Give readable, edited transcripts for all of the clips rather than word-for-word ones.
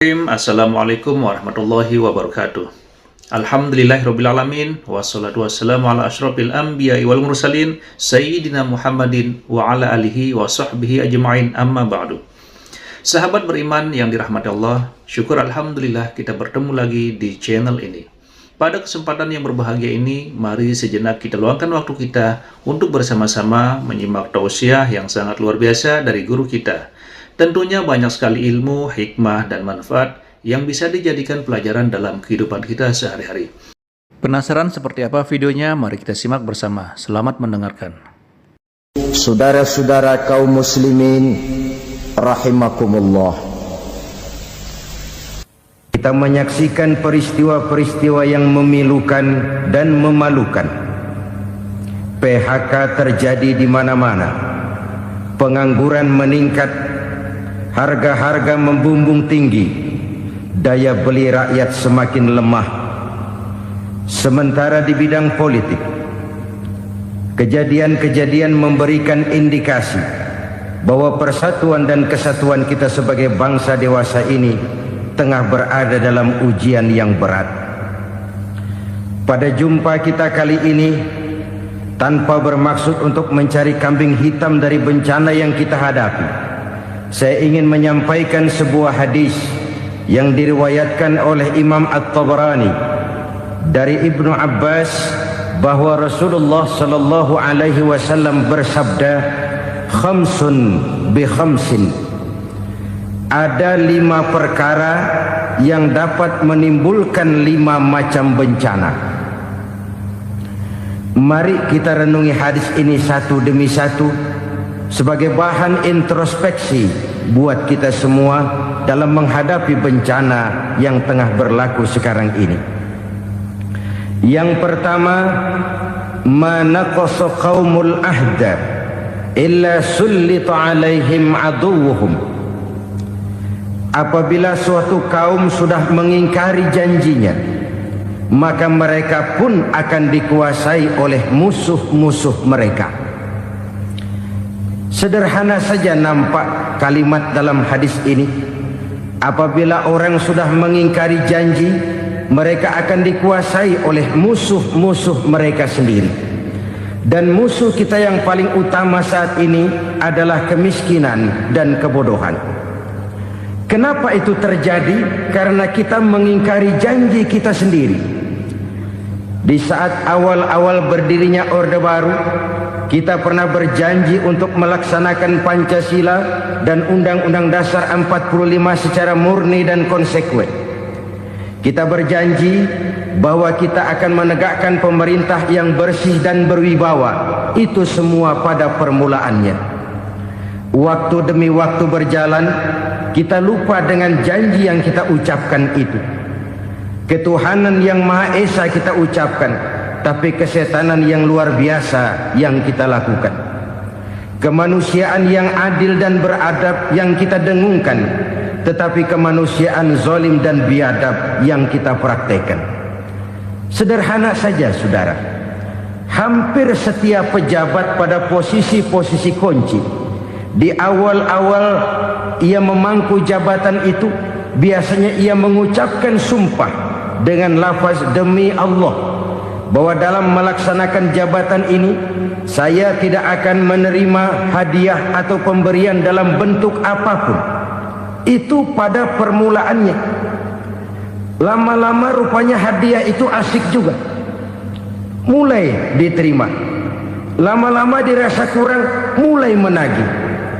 Assalamualaikum warahmatullahi wabarakatuh. Alhamdulillahirrabbilalamin. Wassalatu wassalamu ala ashrafil anbiya'i wal mursalin Sayyidina Muhammadin wa ala alihi wa sahbihi ajma'in, amma ba'du. Sahabat beriman yang dirahmati Allah, syukur alhamdulillah kita bertemu lagi di channel ini. Pada kesempatan yang berbahagia ini, mari sejenak kita luangkan waktu kita untuk bersama-sama menyimak tausiah yang sangat luar biasa dari guru kita. Tentunya banyak sekali ilmu, hikmah, dan manfaat yang bisa dijadikan pelajaran dalam kehidupan kita sehari-hari. Penasaran seperti apa videonya? Mari kita simak bersama. Selamat mendengarkan. Saudara-saudara kaum muslimin rahimakumullah, kita menyaksikan peristiwa-peristiwa yang memilukan dan memalukan. PHK terjadi di mana-mana, pengangguran meningkat, harga-harga membumbung tinggi, daya beli rakyat semakin lemah. Sementara di bidang politik, kejadian-kejadian memberikan indikasi bahwa persatuan dan kesatuan kita sebagai bangsa dewasa ini tengah berada dalam ujian yang berat. Pada jumpa kita kali ini, tanpa bermaksud untuk mencari kambing hitam dari bencana yang kita hadapi, saya ingin menyampaikan sebuah hadis yang diriwayatkan oleh Imam At-Tabarani dari Ibnu Abbas bahwa Rasulullah sallallahu alaihi wasallam bersabda, "Khamsun bi khamsin." Ada 5 perkara yang dapat menimbulkan 5 macam bencana. Mari kita renungi hadis ini satu demi satu sebagai bahan introspeksi buat kita semua dalam menghadapi bencana yang tengah berlaku sekarang ini. Yang pertama, manaqasa qaumul ahda illa sullita alaihim aduwwuhum. Apabila suatu kaum sudah mengingkari janjinya, maka mereka pun akan dikuasai oleh musuh-musuh mereka. Sederhana saja nampak kalimat dalam hadis ini. Apabila orang sudah mengingkari janji, mereka akan dikuasai oleh musuh-musuh mereka sendiri. Dan musuh kita yang paling utama saat ini adalah kemiskinan dan kebodohan. Kenapa itu terjadi? Karena kita mengingkari janji kita sendiri. Di saat awal-awal berdirinya Orde Baru, kita pernah berjanji untuk melaksanakan Pancasila dan Undang-Undang Dasar 45 secara murni dan konsekuen. Kita berjanji bahwa kita akan menegakkan pemerintah yang bersih dan berwibawa. Itu semua pada permulaannya. Waktu demi waktu berjalan, kita lupa dengan janji yang kita ucapkan itu. Ketuhanan yang Maha Esa kita ucapkan, tapi kesetanan yang luar biasa yang kita lakukan. Kemanusiaan yang adil dan beradab yang kita dengungkan, tetapi kemanusiaan zalim dan biadab yang kita praktekkan. Sederhana saja saudara, hampir setiap pejabat pada posisi-posisi kunci, di awal-awal ia memangku jabatan itu, biasanya ia mengucapkan sumpah dengan lafaz demi Allah, bahwa dalam melaksanakan jabatan ini saya tidak akan menerima hadiah atau pemberian dalam bentuk apapun. Itu pada permulaannya. Lama-lama rupanya hadiah itu asik juga, mulai diterima. Lama-lama dirasa kurang, mulai menagih.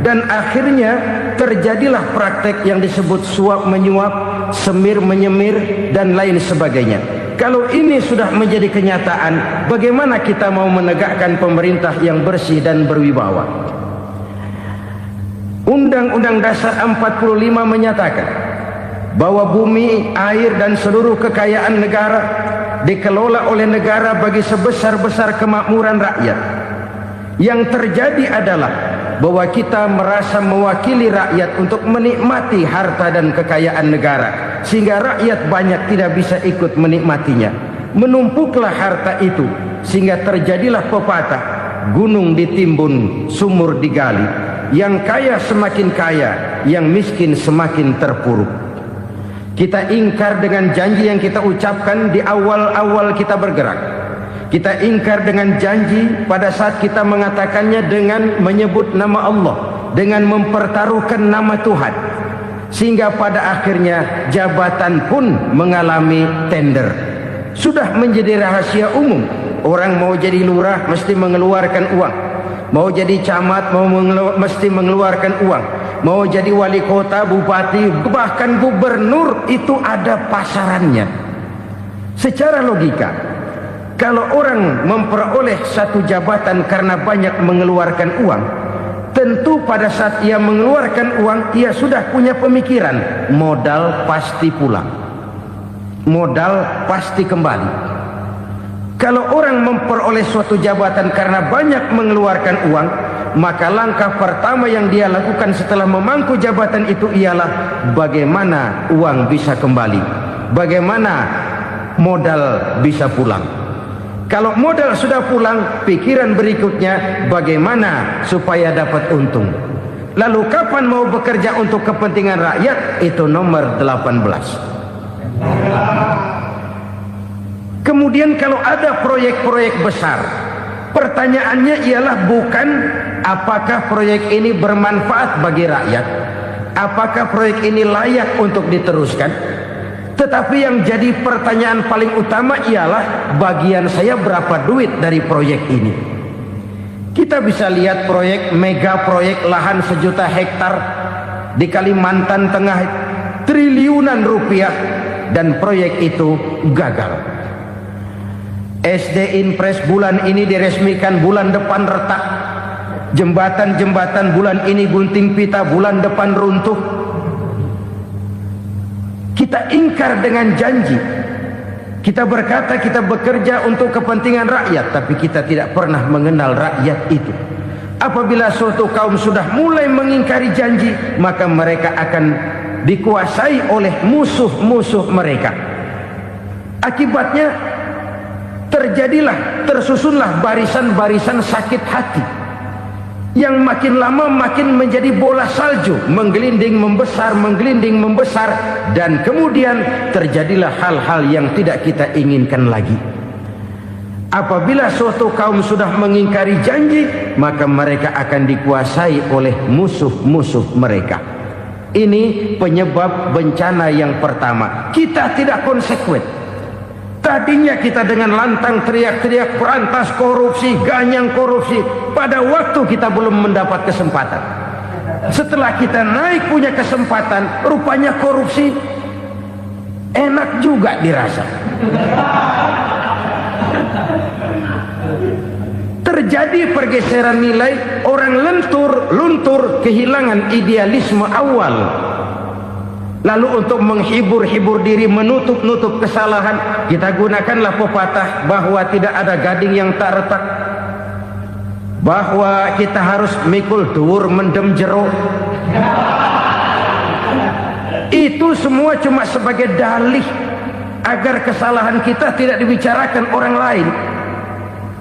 Dan akhirnya terjadilah praktek yang disebut suap menyuap, semir menyemir, dan lain sebagainya. Kalau ini sudah menjadi kenyataan, bagaimana kita mau menegakkan pemerintah yang bersih dan berwibawa? Undang-Undang Dasar 45 menyatakan bahwa bumi, air, dan seluruh kekayaan negara dikelola oleh negara bagi sebesar-besar kemakmuran rakyat. Yang terjadi adalah bahwa kita merasa mewakili rakyat untuk menikmati harta dan kekayaan negara, sehingga rakyat banyak tidak bisa ikut menikmatinya. Menumpuklah harta itu sehingga terjadilah pepatah, gunung ditimbun, sumur digali. Yang kaya semakin kaya, yang miskin semakin terpuruk. Kita ingkar dengan janji yang kita ucapkan di awal-awal kita bergerak. Kita ingkar dengan janji pada saat kita mengatakannya dengan menyebut nama Allah, dengan mempertaruhkan nama Tuhan. Sehingga pada akhirnya jabatan pun mengalami tender. Sudah menjadi rahasia umum. Orang mau jadi lurah mesti mengeluarkan uang. Mau jadi camat mesti mengeluarkan uang. Mau jadi wali kota, bupati, bahkan gubernur, itu ada pasarannya. Secara logika, kalau orang memperoleh satu jabatan karena banyak mengeluarkan uang, tentu pada saat ia mengeluarkan uang, ia sudah punya pemikiran, modal pasti pulang, modal pasti kembali. Kalau orang memperoleh suatu jabatan karena banyak mengeluarkan uang, maka langkah pertama yang dia lakukan setelah memangku jabatan itu ialah bagaimana uang bisa kembali, bagaimana modal bisa pulang. Kalau modal sudah pulang, pikiran berikutnya bagaimana supaya dapat untung. Lalu kapan mau bekerja untuk kepentingan rakyat? Itu nomor 18. Kemudian kalau ada proyek-proyek besar, pertanyaannya ialah bukan apakah proyek ini bermanfaat bagi rakyat, apakah proyek ini layak untuk diteruskan, tetapi yang jadi pertanyaan paling utama ialah bagian saya berapa duit dari proyek ini. Kita bisa lihat proyek, mega proyek lahan 1 juta hektar di Kalimantan Tengah, triliunan rupiah, dan proyek itu gagal. SD Impres bulan ini diresmikan, bulan depan retak. Jembatan-jembatan bulan ini gunting pita, bulan depan runtuh. Kita ingkar dengan janji. Kita berkata kita bekerja untuk kepentingan rakyat, tapi kita tidak pernah mengenal rakyat itu. Apabila suatu kaum sudah mulai mengingkari janji, maka mereka akan dikuasai oleh musuh-musuh mereka. Akibatnya tersusunlah barisan-barisan sakit hati yang makin lama makin menjadi bola salju, menggelinding membesar, dan kemudian terjadilah hal-hal yang tidak kita inginkan lagi. Apabila suatu kaum sudah mengingkari janji, maka mereka akan dikuasai oleh musuh-musuh mereka. Ini penyebab bencana yang pertama. Kita tidak konsekuen. Tadinya kita dengan lantang teriak-teriak berantas korupsi, ganyang korupsi. Pada waktu kita belum mendapat kesempatan. Setelah kita naik punya kesempatan, rupanya korupsi enak juga dirasa. Terjadi pergeseran nilai, orang luntur, kehilangan idealisme awal. Lalu untuk menghibur diri, menutup kesalahan, kita gunakanlah pepatah bahwa tidak ada gading yang tak retak, bahwa kita harus mikul dhuwur mendem jero. Itu semua cuma sebagai dalih agar kesalahan kita tidak dibicarakan orang lain.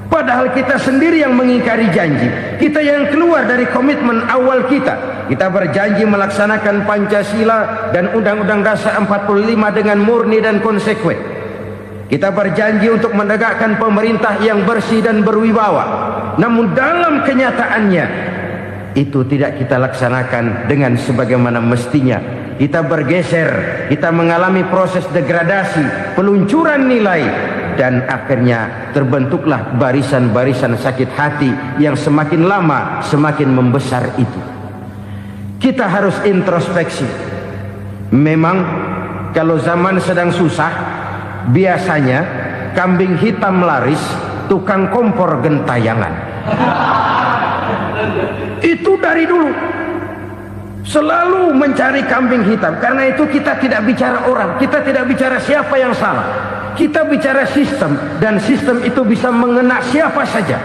Padahal kita sendiri yang mengingkari janji. Kita yang keluar dari komitmen awal kita. Kita berjanji melaksanakan Pancasila dan Undang-Undang Dasar 45 dengan murni dan konsekuen. Kita berjanji untuk menegakkan pemerintah yang bersih dan berwibawa. Namun dalam kenyataannya itu tidak kita laksanakan dengan sebagaimana mestinya. Kita bergeser, kita mengalami proses degradasi, peluncuran nilai, dan akhirnya terbentuklah barisan-barisan sakit hati yang semakin lama semakin membesar itu. Kita harus introspeksi. Memang kalau zaman sedang susah, biasanya kambing hitam laris, tukang kompor gentayangan. Itu dari dulu selalu mencari kambing hitam. Karena itu kita tidak bicara orang, kita tidak bicara siapa yang salah, kita bicara sistem, dan sistem itu bisa mengena siapa saja.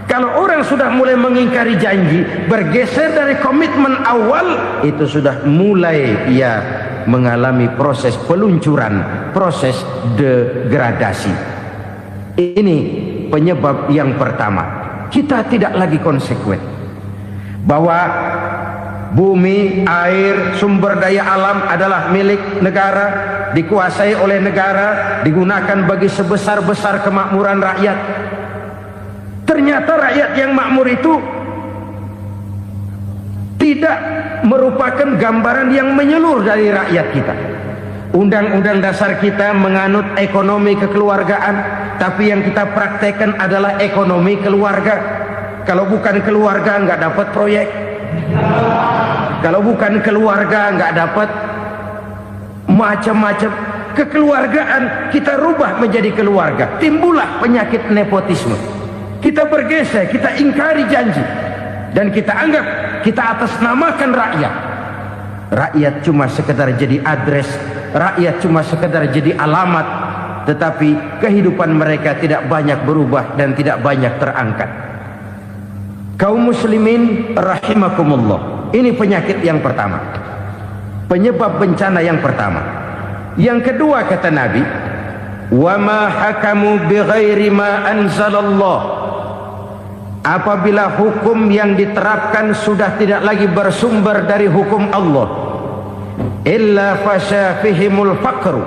Kalau orang sudah mulai mengingkari janji, bergeser dari komitmen awal, itu sudah mulai ia mengalami proses peluncuran, proses degradasi. Ini penyebab yang pertama. Kita tidak lagi konsekuen. Bahwa Bumi, air, sumber daya alam adalah milik negara, dikuasai oleh negara, digunakan bagi sebesar-besar kemakmuran rakyat. Ternyata rakyat yang makmur itu tidak merupakan gambaran yang menyeluruh dari rakyat kita. Undang-undang dasar kita menganut ekonomi kekeluargaan, tapi yang kita praktekkan adalah ekonomi keluarga. Kalau bukan keluarga nggak dapat proyek. Kalau bukan keluarga nggak dapat macam-macam. Kekeluargaan kita rubah menjadi keluarga, timbullah penyakit nepotisme. Kita bergeser, kita ingkari janji, dan kita anggap kita atasnamakan rakyat. Rakyat cuma sekedar jadi address, rakyat cuma sekedar jadi alamat, tetapi kehidupan mereka tidak banyak berubah dan tidak banyak terangkat. Kaum muslimin rahimakumullah, ini penyakit yang pertama, penyebab bencana yang pertama. Yang kedua kata Nabi, wa ma hakamu bighairi ma anzalallah, apabila hukum yang diterapkan sudah tidak lagi bersumber dari hukum Allah, illa fasha fihimul faqru,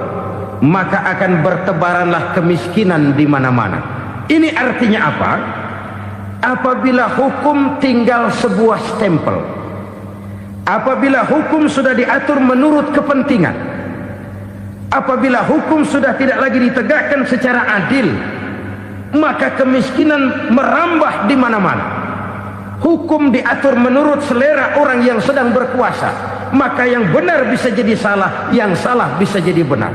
maka akan bertebaranlah kemiskinan di mana-mana. Ini artinya apa? Apabila hukum tinggal sebuah stempel, apabila hukum sudah diatur menurut kepentingan, apabila hukum sudah tidak lagi ditegakkan secara adil, maka kemiskinan merambah di mana-mana. Hukum diatur menurut selera orang yang sedang berkuasa, maka yang benar bisa jadi salah, yang salah bisa jadi benar.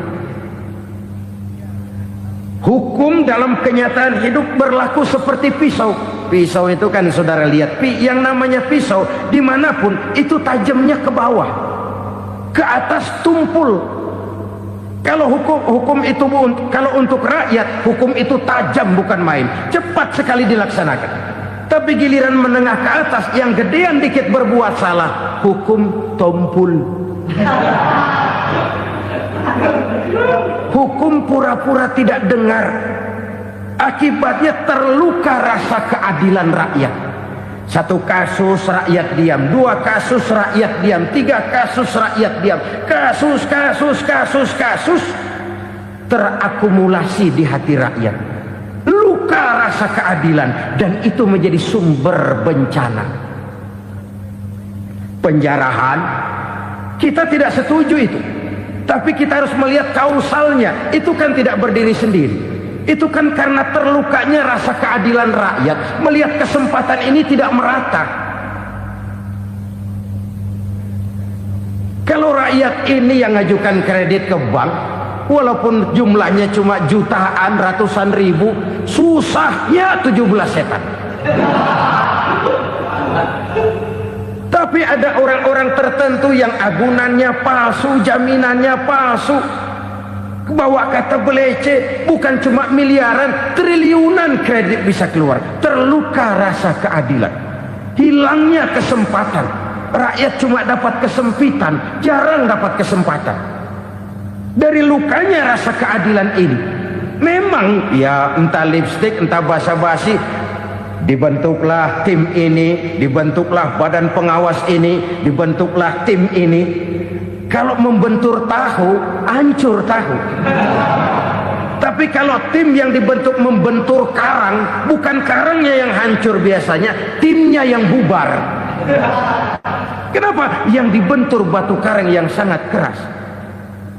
Hukum dalam kenyataan hidup berlaku seperti pisau. Pisau itu kan saudara lihat, yang namanya pisau dimanapun itu tajamnya ke bawah, ke atas tumpul. Kalau hukum itu, kalau untuk rakyat, hukum itu tajam bukan main, cepat sekali dilaksanakan. Tapi giliran menengah ke atas, yang gedean dikit berbuat salah, hukum tumpul. Hukum pura-pura tidak dengar. Akibatnya terluka rasa keadilan rakyat. Satu kasus rakyat diam, dua kasus rakyat diam, tiga kasus rakyat diam. Kasus terakumulasi di hati rakyat. Luka rasa keadilan, dan itu menjadi sumber bencana. Penjarahan, kita tidak setuju itu. Tapi kita harus melihat kausalnya. Itu kan tidak berdiri sendiri. Itu kan karena terlukanya rasa keadilan rakyat, melihat kesempatan ini tidak merata. Kalau rakyat ini yang ngajukan kredit ke bank, walaupun jumlahnya cuma jutaan, ratusan ribu, susahnya 17 setan. Tapi ada orang-orang tertentu yang agunannya palsu, jaminannya palsu, bawa kata belece, bukan cuma miliaran, triliunan kredit bisa keluar. Terluka rasa keadilan, hilangnya kesempatan. Rakyat cuma dapat kesempitan, jarang dapat kesempatan. Dari lukanya rasa keadilan ini, memang ya entah lipstick, entah basa-basi, dibentuklah tim ini, dibentuklah badan pengawas ini, dibentuklah tim ini. Kalau membentur tahu, hancur tahu. Tapi kalau tim yang dibentuk membentur karang, bukan karangnya yang hancur biasanya, timnya yang bubar. Kenapa? Yang dibentur batu karang yang sangat keras.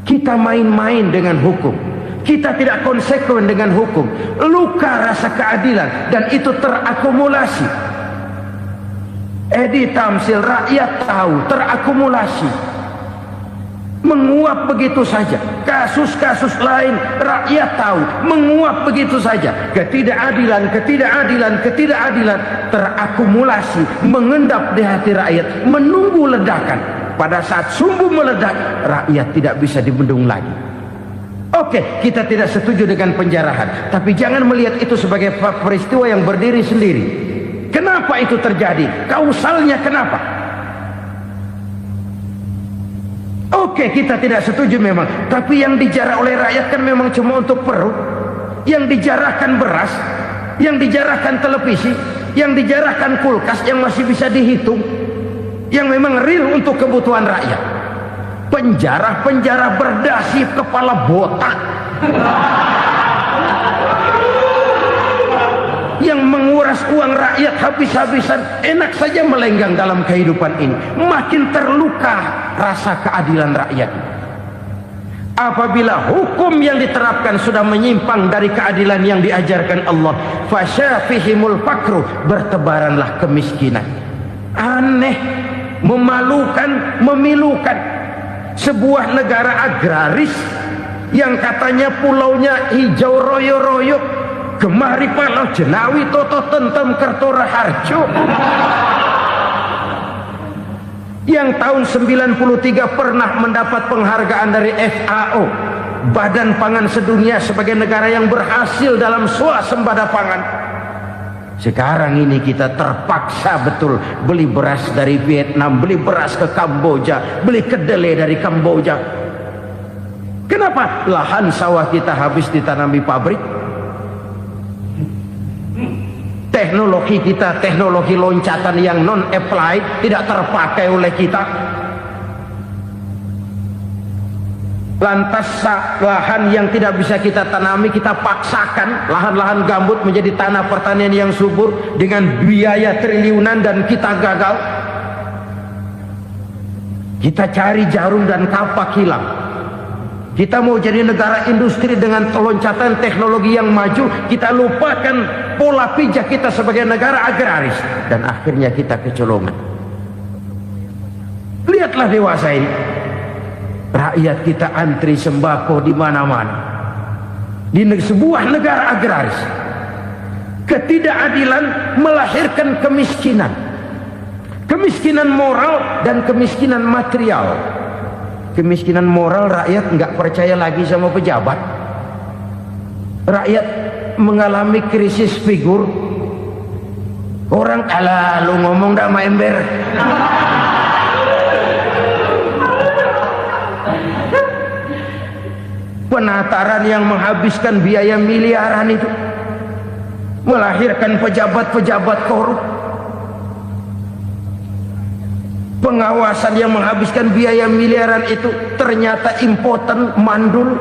Kita main-main dengan hukum, kita tidak konsekuen dengan hukum. Luka rasa keadilan, dan itu terakumulasi. Edi Tamsil, rakyat tahu, terakumulasi, menguap begitu saja. Kasus-kasus lain rakyat tahu, menguap begitu saja. Ketidakadilan terakumulasi, mengendap di hati rakyat, menunggu ledakan. Pada saat sumbu meledak, rakyat tidak bisa dibendung lagi. Oke, kita tidak setuju dengan penjarahan, tapi jangan melihat itu sebagai peristiwa yang berdiri sendiri. Kenapa itu terjadi? Kausalnya kenapa? Oke, kita tidak setuju memang, tapi yang dijarah oleh rakyat kan memang cuma untuk perut. Yang dijarahkan beras, yang dijarahkan televisi, yang dijarahkan kulkas yang masih bisa dihitung. yang memang real untuk kebutuhan rakyat. Penjara-penjara berdasi kepala botak yang menguras uang rakyat habis-habisan, enak saja melenggang dalam kehidupan ini. Makin terluka rasa keadilan rakyat. Apabila hukum yang diterapkan sudah menyimpang dari keadilan yang diajarkan Allah, fasyafihimul fakru, bertebaranlah kemiskinan. Aneh, memalukan, memilukan. Sebuah negara agraris yang katanya pulaunya hijau royo-royo, gemari palau jenawi toto tentem kertora harjo, yang tahun 93 pernah mendapat penghargaan dari FAO, Badan Pangan Sedunia, sebagai negara yang berhasil dalam swasembada pangan. Sekarang ini kita terpaksa betul beli beras dari Vietnam, beli beras ke Kamboja, beli kedelai dari Kamboja. Kenapa? Lahan sawah kita habis ditanami pabrik. Teknologi kita, teknologi loncatan yang non-applied, tidak terpakai oleh kita. Lantas lahan yang tidak bisa kita tanami, kita paksakan lahan-lahan gambut menjadi tanah pertanian yang subur dengan biaya triliunan, dan kita gagal. Kita cari jarum dan kapak hilang. Kita mau jadi negara industri dengan loncatan teknologi yang maju, kita lupakan pola pijak kita sebagai negara agraris, dan akhirnya kita kecolongan. Lihatlah dewasa ini. Rakyat kita antri sembako di mana-mana. Di sebuah negara agraris. Ketidakadilan melahirkan kemiskinan. Kemiskinan moral dan kemiskinan material. Kemiskinan moral, rakyat nggak percaya lagi sama pejabat. Rakyat mengalami krisis figur. Orang alah lu ngomong dah sama ember. Penataran yang menghabiskan biaya miliaran itu melahirkan pejabat-pejabat korup. Pengawasan yang menghabiskan biaya miliaran itu ternyata impoten, mandul.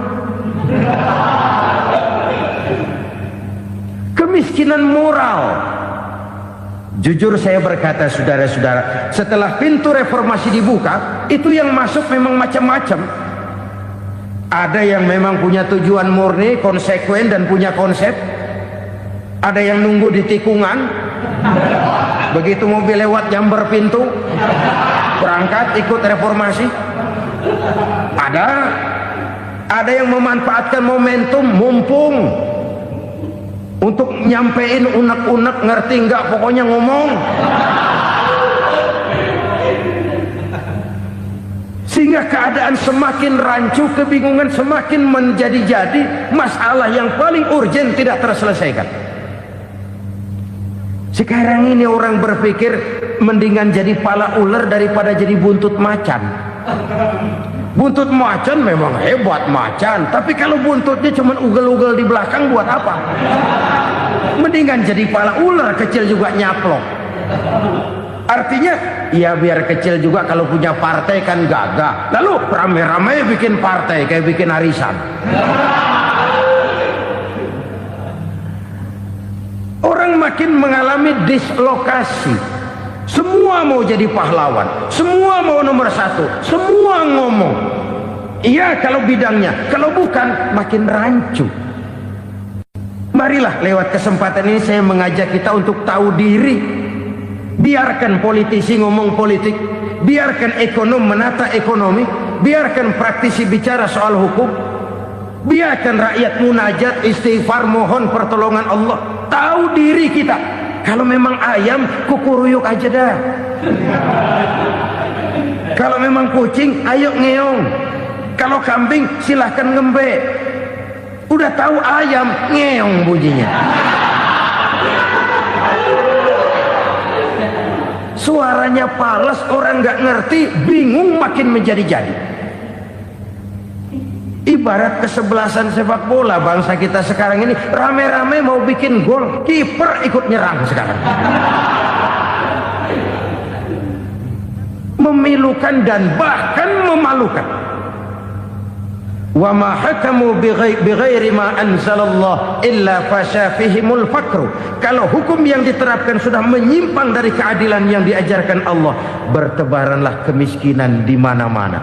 Kemiskinan moral. Jujur saya berkata, saudara-saudara, setelah pintu reformasi dibuka, itu yang masuk memang macam-macam. Ada yang memang punya tujuan murni, konsekuen, dan punya konsep. Ada yang nunggu di tikungan, begitu mobil lewat nyamber pintu, berangkat ikut reformasi. Ada yang memanfaatkan momentum, mumpung, untuk nyampein unek-unek, ngerti nggak, pokoknya ngomong. Sehingga keadaan semakin rancu, kebingungan semakin menjadi-jadi, masalah yang paling urgen tidak terselesaikan. Sekarang ini orang berpikir mendingan jadi pala ular daripada jadi buntut macan. Buntut macan memang hebat macan, tapi kalau buntutnya cuma ugel-ugel di belakang buat apa? Mendingan jadi pala ular, kecil juga nyaplok. Artinya, ya biar kecil juga kalau punya partai kan gagah. Lalu rame-rame bikin partai kayak bikin arisan. Orang makin mengalami dislokasi. Semua mau jadi pahlawan, semua mau nomor satu, semua ngomong. Iya kalau bidangnya, kalau bukan makin rancu. Marilah lewat kesempatan ini saya mengajak kita untuk tahu diri. Biarkan politisi ngomong politik, biarkan ekonom menata ekonomi, biarkan praktisi bicara soal hukum, biarkan rakyat munajat, istighfar, mohon pertolongan Allah. Tahu diri kita. Kalau memang ayam, kukuruyuk aja dah. Kalau memang kucing, ayo ngeong. Kalau kambing, silahkan ngembe. Udah tahu ayam, ngeong bunyinya. Suaranya palas, orang nggak ngerti, bingung, makin menjadi-jadi. Ibarat kesebelasan sepak bola bangsa kita sekarang ini, rame-rame mau bikin gol, kiper ikut nyerang sekarang. memilukan dan bahkan memalukan. Wa ma hakamu bighairi ma anzalallah illa fasha fihimul fakru. Kalau hukum yang diterapkan sudah menyimpang dari keadilan yang diajarkan Allah, bertebaranlah kemiskinan di mana-mana.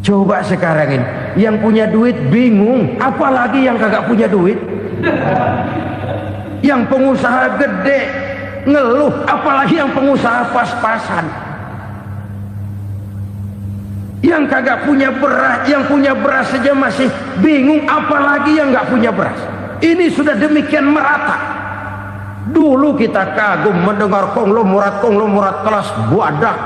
Coba sekarang ini yang punya duit bingung, apalagi yang kagak punya duit. Yang pengusaha gede ngeluh, apalagi yang pengusaha pas-pasan. Yang kagak punya beras, yang punya beras saja masih bingung, apalagi yang nggak punya beras. Ini sudah demikian merata. Dulu kita kagum mendengar konglomerat kelas buadak,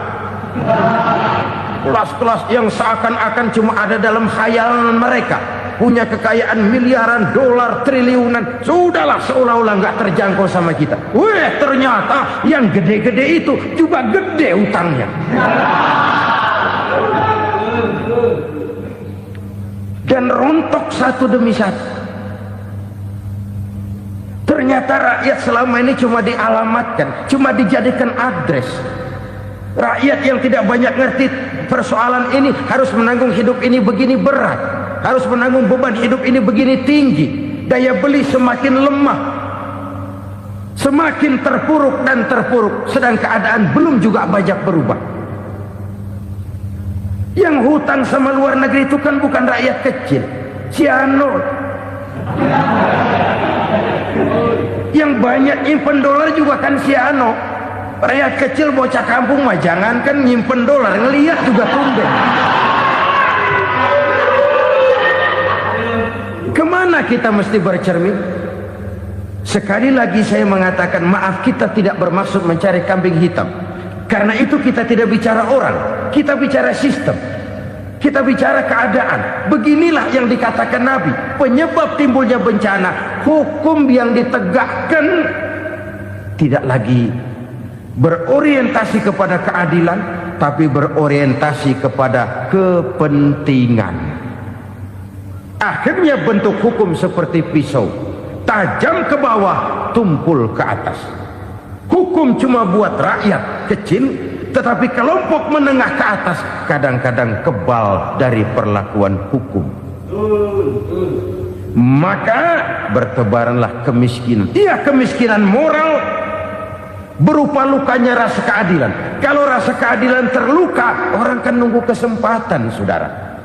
kelas-kelas yang seakan-akan cuma ada dalam khayalan mereka, punya kekayaan miliaran dolar, triliunan. Sudahlah, seolah-olah nggak terjangkau sama kita. Weh, ternyata yang gede-gede itu juga gede utangnya. Dan rontok satu demi satu. Ternyata rakyat selama ini cuma dialamatkan, cuma dijadikan address. Rakyat yang tidak banyak ngerti persoalan ini harus menanggung hidup ini begini berat, harus menanggung beban hidup ini begini tinggi. Daya beli semakin lemah, semakin terpuruk dan terpuruk, sedang keadaan belum juga banyak berubah. Yang hutang sama luar negeri itu kan bukan rakyat kecil, Ciano. Yang banyak nyimpen dolar juga kan Ciano. Rakyat kecil bocah kampung mah jangankan nyimpen dolar, ngelihat juga tumben. Kemana kita mesti bercermin? Sekali lagi saya mengatakan, maaf, kita tidak bermaksud mencari kambing hitam. Karena itu kita tidak bicara orang, kita bicara sistem, kita bicara keadaan. Beginilah yang dikatakan Nabi, penyebab timbulnya bencana, hukum yang ditegakkan tidak lagi berorientasi kepada keadilan, tapi berorientasi kepada kepentingan. Akhirnya bentuk hukum seperti pisau, tajam ke bawah, tumpul ke atas. Hukum cuma buat rakyat kecil, tetapi kelompok menengah ke atas kadang-kadang kebal dari perlakuan hukum. Maka bertebaranlah kemiskinan. Iya, kemiskinan moral berupa lukanya rasa keadilan. Kalau rasa keadilan terluka, orang kan nunggu kesempatan, saudara.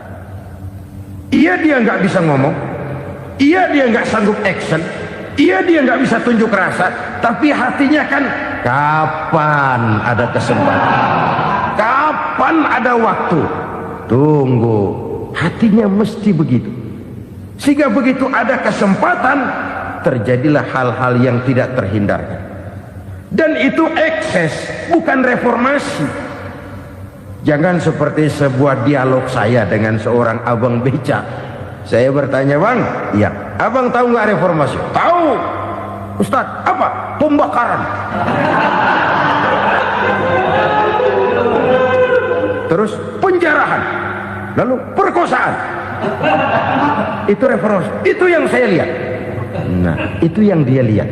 Iya, dia nggak bisa ngomong. Iya, dia nggak sanggup action. Iya, dia nggak bisa tunjuk rasa, tapi hatinya kan, kapan ada kesempatan, kapan ada waktu, tunggu. Hatinya mesti begitu. Sehingga begitu ada kesempatan, terjadilah hal-hal yang tidak terhindarkan. Dan itu ekses, bukan reformasi. Jangan seperti sebuah dialog saya dengan seorang abang beca. Saya bertanya, bang, iya, abang tahu nggak reformasi? Tahu, Ustadz. Apa? Pembakaran. Terus penjarahan, lalu perkosaan. Itu reformasi. Itu yang saya lihat. Nah, itu yang dia lihat.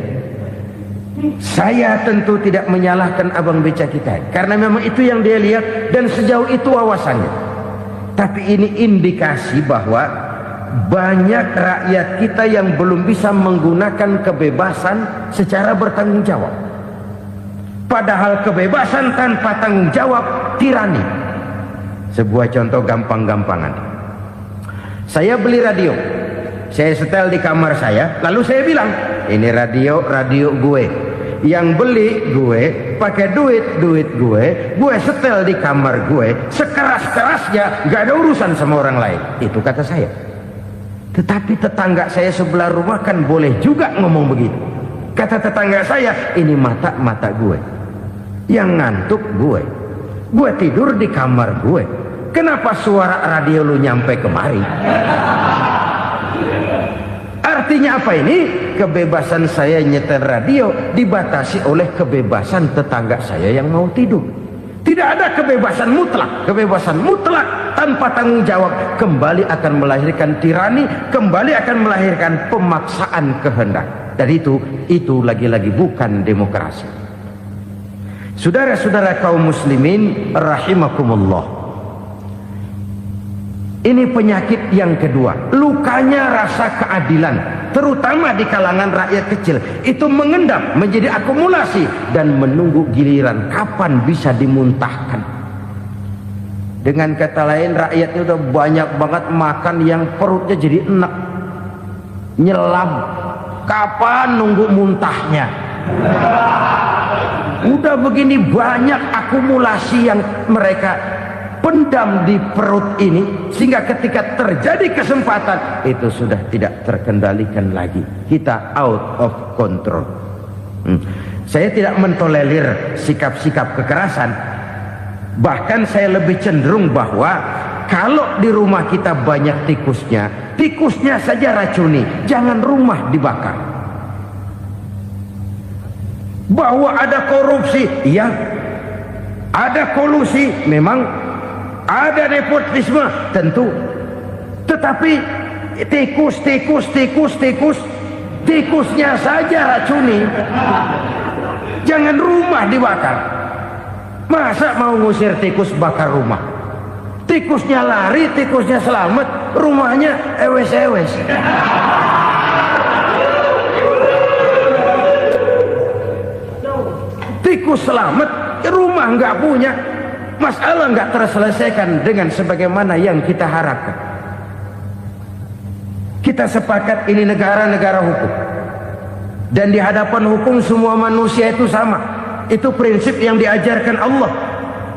Saya tentu tidak menyalahkan abang beca kita, karena memang itu yang dia lihat dan sejauh itu wawasannya. Tapi ini indikasi bahwa banyak rakyat kita yang belum bisa menggunakan kebebasan secara bertanggung jawab. Padahal kebebasan tanpa tanggung jawab tirani. Sebuah contoh gampang-gampangan. Saya beli radio, saya setel di kamar saya, lalu saya bilang, ini radio gue. Yang beli gue, pakai duit gue setel di kamar gue, sekeras-kerasnya, gak ada urusan sama orang lain. Itu kata saya. Tetapi tetangga saya sebelah rumah kan boleh juga ngomong begitu. Kata tetangga saya, ini mata gue, yang ngantuk gue tidur di kamar gue, kenapa suara radio lu nyampe kemari? Artinya apa ini? Kebebasan saya nyetel radio dibatasi oleh kebebasan tetangga saya yang mau tidur. Tidak ada kebebasan mutlak. Kebebasan mutlak tanpa tanggung jawab kembali akan melahirkan tirani, kembali akan melahirkan pemaksaan kehendak. Dan itu lagi-lagi bukan demokrasi. Saudara-saudara kaum muslimin rahimakumullah, ini penyakit yang kedua, lukanya rasa keadilan, terutama di kalangan rakyat kecil. Itu mengendap menjadi akumulasi dan menunggu giliran kapan bisa dimuntahkan. Dengan kata lain, rakyatnya udah banyak banget makan yang perutnya jadi enak, nyelam. Kapan nunggu muntahnya? Udah begini banyak akumulasi yang mereka pendam di perut ini, sehingga ketika terjadi kesempatan itu sudah tidak terkendalikan lagi. Kita out of control. Saya tidak mentolerir sikap-sikap kekerasan. Bahkan saya lebih cenderung bahwa kalau di rumah kita banyak tikusnya saja racuni, jangan rumah dibakar. Bahwa ada korupsi, iya. Ada kolusi, memang. Ada nepotisme, tentu. Tetapi tikusnya saja racuni. Jangan rumah dibakar. Masa mau ngusir tikus bakar rumah? Tikusnya lari, tikusnya selamat, rumahnya ewes-ewes. Tikus selamat, rumah nggak punya. Masalah nggak terselesaikan dengan sebagaimana yang kita harapkan. Kita sepakat ini negara hukum, dan di hadapan hukum semua manusia itu sama. Itu prinsip yang diajarkan Allah.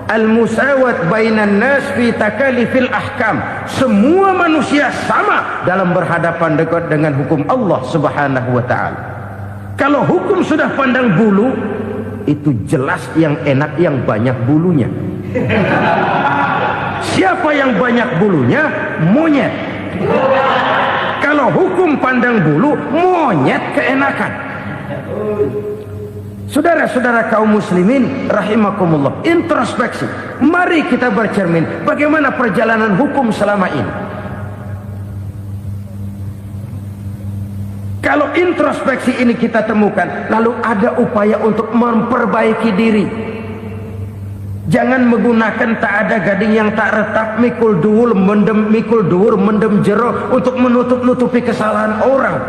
Al-musawat bainan nas fi takalifil ahkam. Semua manusia sama dalam berhadapan dekat dengan hukum Allah Subhanahu wa taala. Kalau hukum sudah pandang bulu, itu jelas yang enak yang banyak bulunya. Siapa yang banyak bulunya? Monyet. Kalau hukum pandang bulu, monyet keenakan. Saudara-saudara kaum muslimin rahimakumullah, introspeksi. Mari kita bercermin bagaimana perjalanan hukum selama ini. Kalau introspeksi ini kita temukan, lalu ada upaya untuk memperbaiki diri. Jangan menggunakan tak ada gading yang tak retak, mikul duwur mendem jero untuk menutup-nutupi kesalahan orang.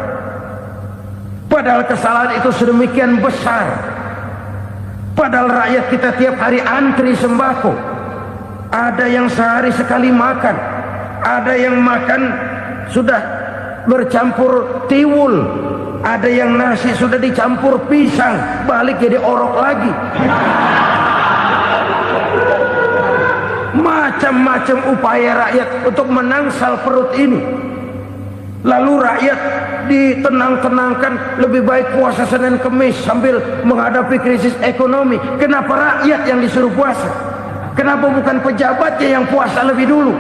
Padahal kesalahan itu sedemikian besar. Padahal rakyat kita tiap hari antri sembako. Ada yang sehari sekali makan, ada yang makan sudah bercampur tiwul, ada yang nasi sudah dicampur pisang, balik jadi orok lagi. Macam-macam upaya rakyat untuk menangsal perut ini. Lalu rakyat ditenang-tenangkan, lebih baik puasa Senin Kemis sambil menghadapi krisis ekonomi. Kenapa rakyat yang disuruh puasa? Kenapa bukan pejabatnya yang puasa lebih dulu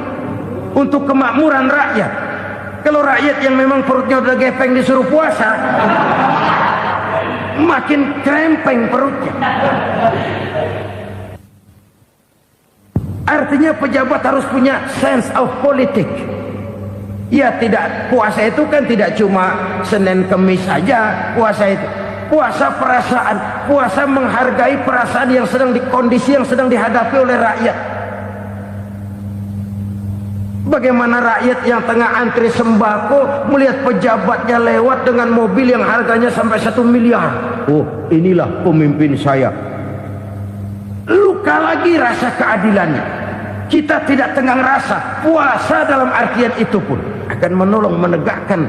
untuk kemakmuran rakyat? Kalau rakyat yang memang perutnya udah gepeng disuruh puasa, makin krempeng perutnya. Artinya pejabat harus punya sense of politik. Ya, tidak, puasa itu kan tidak cuma Senin Kemis saja puasa itu. Puasa perasaan, puasa menghargai perasaan yang sedang kondisi yang sedang dihadapi oleh rakyat. Bagaimana rakyat yang tengah antri sembako melihat pejabatnya lewat dengan mobil yang harganya sampai 1 miliar. Oh, inilah pemimpin saya. Luka lagi rasa keadilannya. Kita tidak tenggang rasa. Puasa dalam artian itu pun akan menolong menegakkan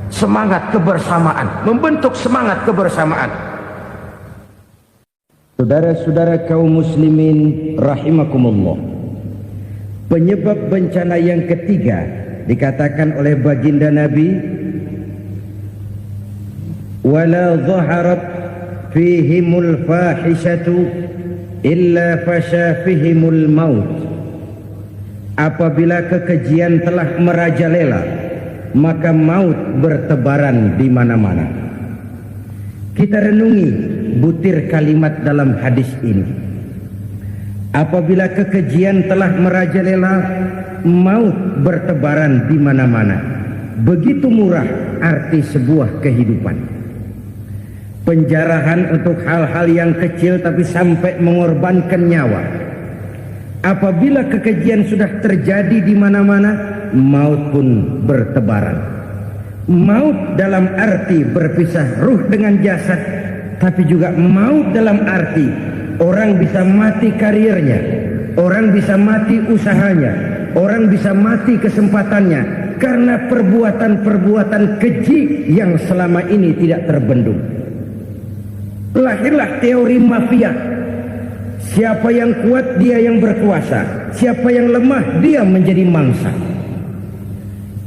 semangat kebersamaan, membentuk semangat kebersamaan. Saudara-saudara kaum muslimin rahimakumullah, penyebab bencana yang ketiga dikatakan oleh baginda Nabi, wala dhaharat fihimul fahishatu illa fasha fihimul maut. Apabila kekejian telah merajalela, maka maut bertebaran di mana-mana. Kita renungi butir kalimat dalam hadis ini. Apabila kekejian telah merajalela, maut bertebaran di mana-mana. Begitu murah arti sebuah kehidupan. penjarahan untuk hal-hal yang kecil tapi sampai mengorbankan nyawa. Apabila kekejian sudah terjadi di mana-mana, maut pun bertebaran. Maut dalam arti berpisah ruh dengan jasad, tapi juga maut dalam arti orang bisa mati karirnya, orang bisa mati usahanya, orang bisa mati kesempatannya karena perbuatan-perbuatan keji yang selama ini tidak terbendung. Lahirlah teori mafia. Siapa yang kuat dia yang berkuasa, siapa yang lemah dia menjadi mangsa.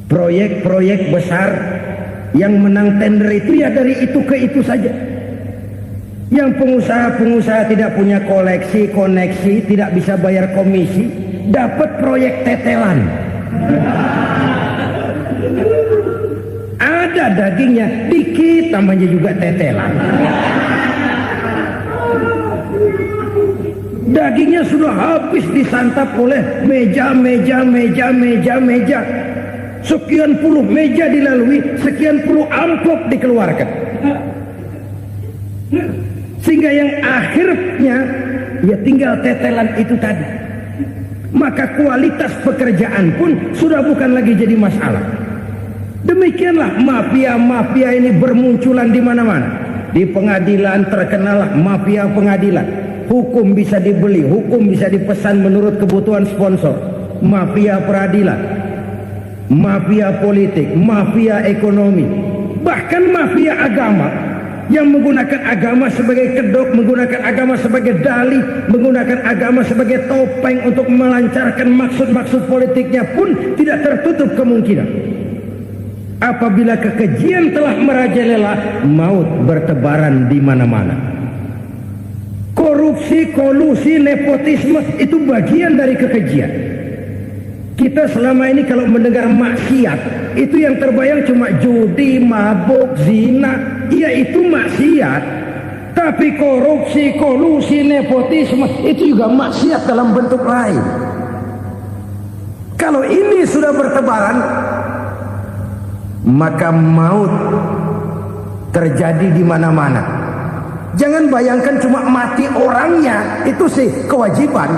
Proyek-proyek besar yang menang tender itu ya dari itu ke itu saja. Yang pengusaha-pengusaha tidak punya koleksi, koneksi, tidak bisa bayar komisi, dapat proyek tetelan. Ada dagingnya, dikit tambahnya juga tetelan. Dagingnya sudah habis disantap oleh meja. Sekian puluh meja dilalui, sekian puluh amplop dikeluarkan. Sehingga yang akhirnya ya tinggal tetelan itu tadi. Maka kualitas pekerjaan pun sudah bukan lagi jadi masalah. Demikianlah mafia-mafia ini bermunculan di mana-mana. Di pengadilan terkenallah mafia pengadilan. Hukum bisa dibeli, hukum bisa dipesan menurut kebutuhan sponsor. Mafia peradilan, mafia politik, mafia ekonomi, bahkan mafia agama yang menggunakan agama sebagai kedok, menggunakan agama sebagai dalih, menggunakan agama sebagai topeng untuk melancarkan maksud-maksud politiknya pun tidak tertutup kemungkinan. Apabila kekejian telah merajalela, maut bertebaran di mana-mana. Korupsi, kolusi, nepotisme itu bagian dari kekejian. Kita selama ini kalau mendengar maksiat, itu yang terbayang cuma judi, mabuk, zina. Ya itu maksiat. Tapi korupsi, kolusi, nepotisme itu juga maksiat dalam bentuk lain. Kalau ini sudah bertebaran, maka maut terjadi di mana-mana. Jangan bayangkan cuma mati orangnya, itu sih kewajiban.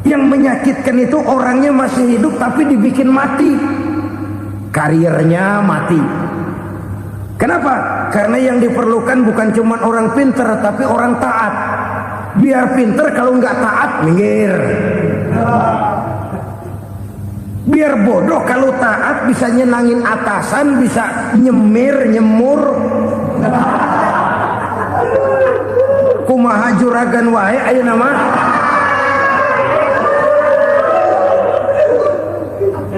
Yang menyakitkan itu orangnya masih hidup tapi dibikin mati, karirnya mati. Kenapa? Karena yang diperlukan bukan cuma orang pinter tapi orang taat. Biar pinter, kalau nggak taat minggir. Biar bodoh, kalau taat bisa nyenangin atasan, bisa nyemur. Kumaha juragan wae ayeuna nama.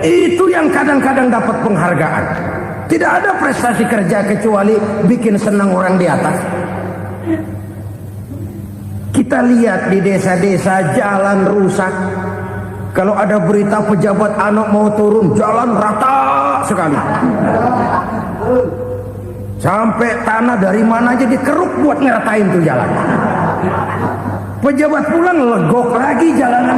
Itu yang kadang-kadang dapat penghargaan. Tidak ada prestasi kerja kecuali bikin senang orang di atas. Kita lihat di desa-desa jalan rusak. Kalau ada berita pejabat anak mau turun, jalan rata sekali. Sampai tanah dari mana aja dikeruk buat ngeratain tuh jalan. Pejabat pulang legok lagi jalanan.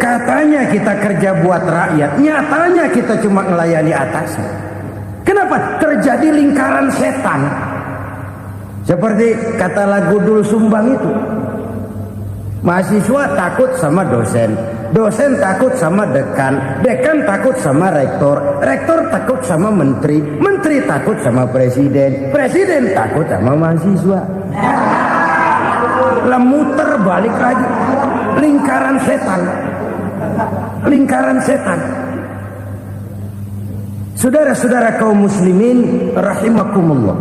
Katanya kita kerja buat rakyat, nyatanya kita cuma melayani atas. Kenapa? Terjadi lingkaran setan. Seperti kata lagu Dul Sumbang itu. Mahasiswa takut sama dosen, dosen takut sama dekan, dekan takut sama rektor, rektor takut sama menteri, menteri takut sama presiden, presiden takut sama mahasiswa. Lah muter balik lagi, lingkaran setan. Lingkaran setan. Saudara-saudara kaum muslimin rahimakumullah,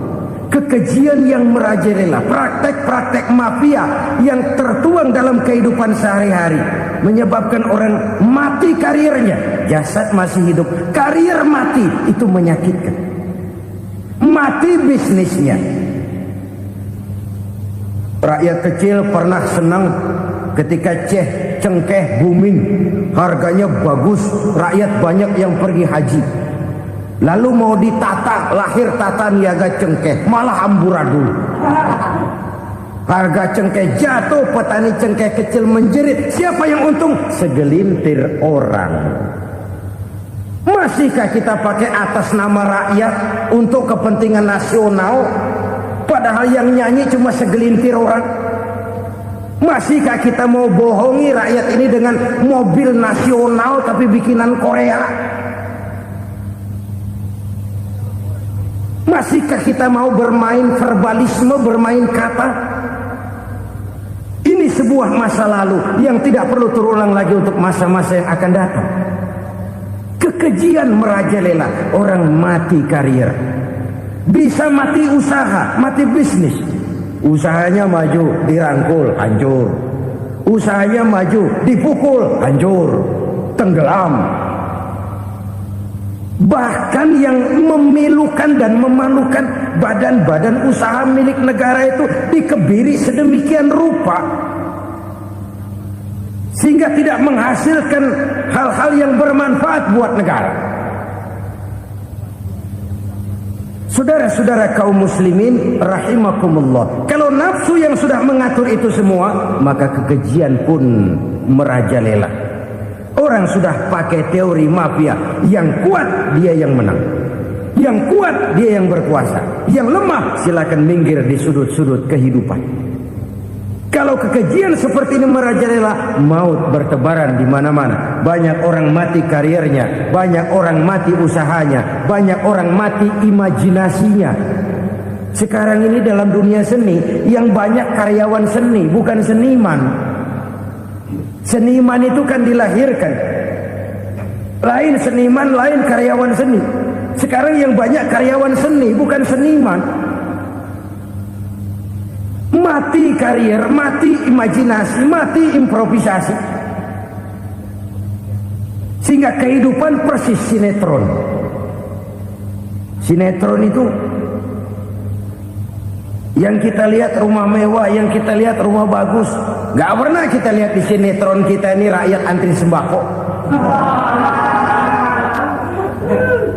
kekejian yang merajalela, praktek-praktek mafia yang tertuang dalam kehidupan sehari-hari menyebabkan orang mati karirnya, jasad masih hidup, karir mati, itu menyakitkan. Mati bisnisnya. Rakyat kecil pernah senang ketika cengkeh booming, harganya bagus, rakyat banyak yang pergi haji. Lalu mau ditata, lahir tata niaga cengkeh, malah amburadul. Harga cengkeh jatuh, petani cengkeh kecil menjerit. Siapa yang untung? Segelintir orang. Masihkah kita pakai atas nama rakyat untuk kepentingan nasional, padahal yang nyanyi cuma segelintir orang? Masihkah kita mau bohongi rakyat ini dengan mobil nasional tapi bikinan Korea? Masihkah kita mau bermain verbalisme, bermain kata? Ini sebuah masa lalu yang tidak perlu terulang lagi untuk masa-masa yang akan datang. Kekejian merajalela, orang mati karier, bisa mati usaha, mati bisnis. Usahanya maju, dirangkul, hancur. Usahanya maju, dipukul, hancur, tenggelam. Bahkan yang memilukan dan memalukan badan-badan usaha milik negara itu dikebiri sedemikian rupa sehingga tidak menghasilkan hal-hal yang bermanfaat buat negara. Saudara-saudara kaum muslimin rahimakumullah, kalau nafsu yang sudah mengatur itu semua, maka kekejian pun merajalela. Orang sudah pakai teori mafia, yang kuat dia yang menang, yang kuat dia yang berkuasa, yang lemah silakan minggir di sudut-sudut kehidupan. Kalau kekejian seperti ini merajalela, maut bertebaran di mana-mana. Banyak orang mati kariernya, banyak orang mati usahanya, banyak orang mati imajinasinya. Sekarang ini dalam dunia seni, yang banyak karyawan seni, bukan seniman. Seniman itu kan dilahirkan, lain seniman, lain karyawan seni. Sekarang yang banyak karyawan seni, bukan seniman. Mati karier, mati imajinasi, mati improvisasi, sehingga kehidupan persis sinetron. Sinetron itu yang kita lihat rumah mewah, yang kita lihat rumah bagus. Gak pernah kita lihat di sinetron kita ini rakyat antri sembako.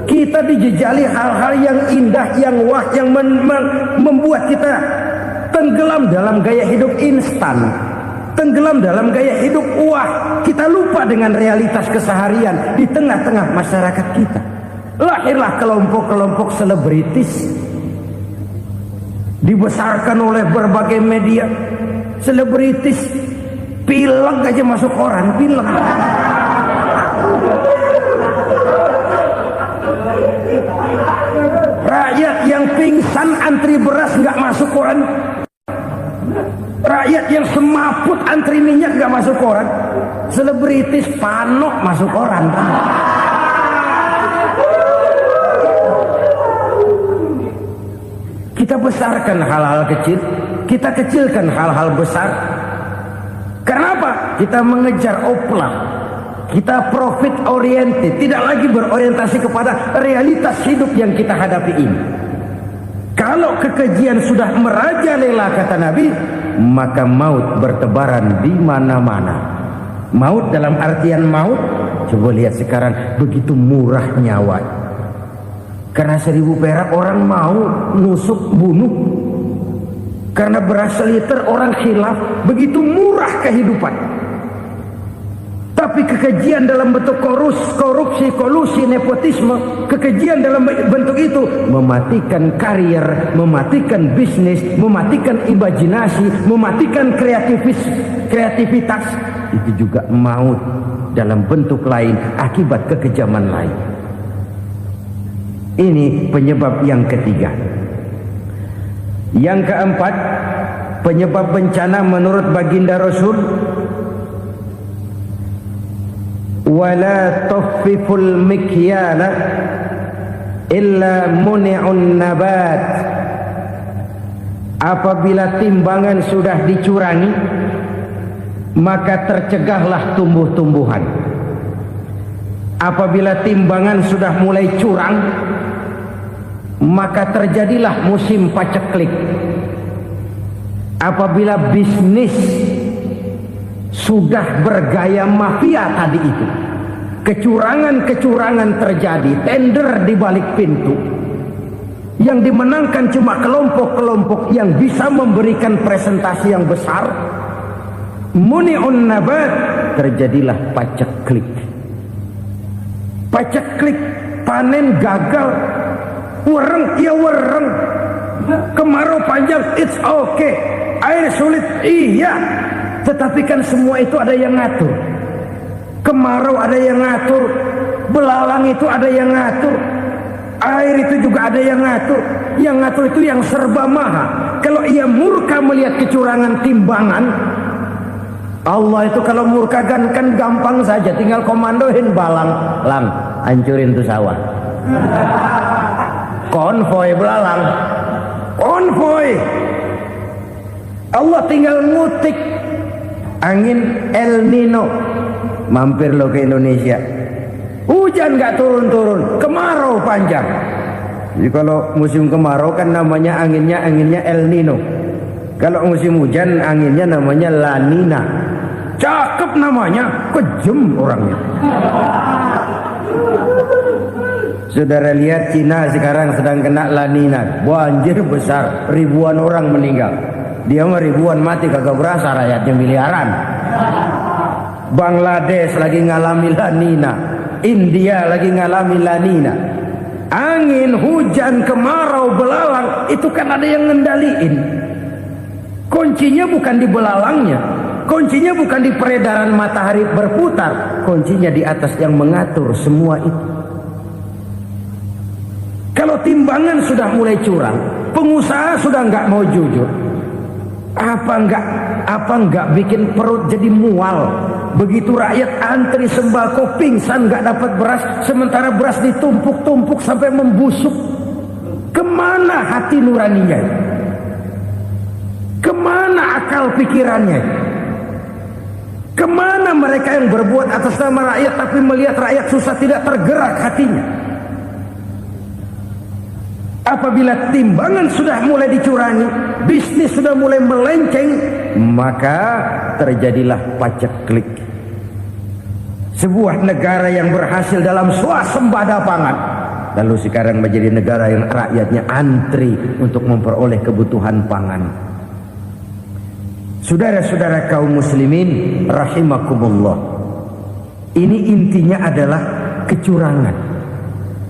Kita dijejali hal-hal yang indah, yang wah, yang membuat kita tenggelam dalam gaya hidup instan, tenggelam dalam gaya hidup wah. Kita lupa dengan realitas keseharian di tengah-tengah masyarakat kita. Lahirlah kelompok-kelompok selebritis, dibesarkan oleh berbagai media. Selebritis pilek aja masuk koran, pilek. Rakyat yang pingsan antri beras nggak masuk koran. Rakyat yang semaput antri minyak nggak masuk koran. Selebritis panok masuk koran. Kita besarkan hal-hal kecil, kita kecilkan hal-hal besar. Kenapa? Kita mengejar oplah, kita profit oriented, tidak lagi berorientasi kepada realitas hidup yang kita hadapi ini. Kalau kekejian sudah merajalela, kata Nabi, maka maut bertebaran di mana-mana. Maut dalam artian maut, coba lihat sekarang begitu murah nyawa. Karena 1000 perak orang mau nusuk bunuh. Karena beras seliter orang khilaf, begitu murah kehidupan. Tapi kekejian dalam bentuk korupsi, kolusi, nepotisme, kekejian dalam bentuk itu mematikan karier, mematikan bisnis, mematikan imajinasi, mematikan kreativitas. Itu juga maut dalam bentuk lain akibat kekejaman lain. Ini penyebab yang ketiga. Yang keempat, penyebab bencana menurut baginda Rasul, wala tuffiful mikyala illa muni'un nabat. Apabila timbangan sudah dicurangi, maka tercegahlah tumbuh-tumbuhan. Apabila timbangan sudah mulai curang, maka terjadilah musim paceklik. Apabila bisnis sudah bergaya mafia tadi itu, kecurangan-kecurangan terjadi, tender di balik pintu, yang dimenangkan cuma kelompok-kelompok yang bisa memberikan presentasi yang besar, muni'un nabat, terjadilah paceklik. paceklik, panen gagal, wereng ya wereng, kemarau panjang it's okay, air sulit iya, tetapi kan semua itu ada yang ngatur. Kemarau ada yang ngatur, belalang itu ada yang ngatur, air itu juga ada yang ngatur. Yang ngatur itu yang serba maha. Kalau ia murka melihat kecurangan timbangan, Allah itu kalau murka kan gampang saja, tinggal komandoin balang, lang, hancurin tuh sawah. Konvoy belalang, konvoy. Allah tinggal ngutik angin El Nino, mampir lo ke Indonesia. Hujan gak turun-turun, kemarau panjang. Jadi kalau musim kemarau kan namanya anginnya El Nino. Kalau musim hujan anginnya namanya La Nina. Cakep namanya, kejem orangnya. Saudara lihat Cina sekarang sedang kena La Nina, banjir besar, ribuan orang meninggal. Dia mah ribuan mati kagak berasa, rakyatnya miliaran. Bangladesh lagi ngalami La Nina, India lagi ngalami La Nina. Angin, hujan, kemarau, belalang itu kan ada yang ngendaliin. Kuncinya bukan di belalangnya, kuncinya bukan di peredaran matahari berputar, kuncinya di atas yang mengatur semua itu. Kalau timbangan sudah mulai curang, pengusaha sudah nggak mau jujur, apa nggak bikin perut jadi mual. Begitu rakyat antri sembako pingsan nggak dapat beras, sementara beras ditumpuk-tumpuk sampai membusuk. Kemana hati nuraninya? Kemana akal pikirannya? Kemana mereka yang berbuat atas nama rakyat tapi melihat rakyat susah tidak tergerak hatinya? Apabila timbangan sudah mulai dicurangi, bisnis sudah mulai melenceng, maka terjadilah paceklik. Sebuah negara yang berhasil dalam swasembada pangan, lalu sekarang menjadi negara yang rakyatnya antri untuk memperoleh kebutuhan pangan. Saudara-saudara kaum muslimin rahimakumullah, ini intinya adalah kecurangan.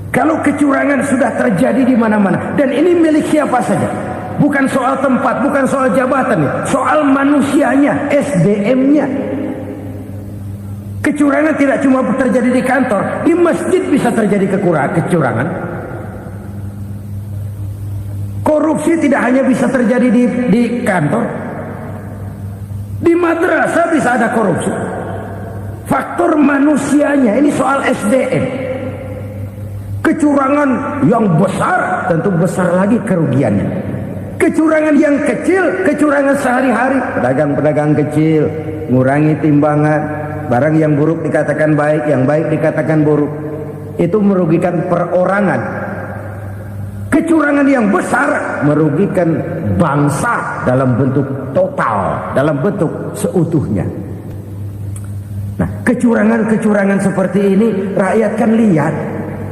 Kalau kecurangan sudah terjadi di mana-mana, dan ini milik siapa saja, bukan soal tempat, bukan soal jabatan, soal manusianya, SDM-nya. Kecurangan tidak cuma terjadi di kantor, di masjid bisa terjadi kecurangan. Korupsi tidak hanya bisa terjadi di kantor, di madrasah bisa ada korupsi. Faktor manusianya, ini soal SDM. Kecurangan yang besar tentu besar lagi kerugiannya. Kecurangan yang kecil, kecurangan sehari-hari, pedagang-pedagang kecil ngurangi timbangan, barang yang buruk dikatakan baik, yang baik dikatakan buruk, itu merugikan perorangan. Kecurangan yang besar merugikan bangsa dalam bentuk total, dalam bentuk seutuhnya. Nah, kecurangan-kecurangan seperti ini rakyat kan lihat,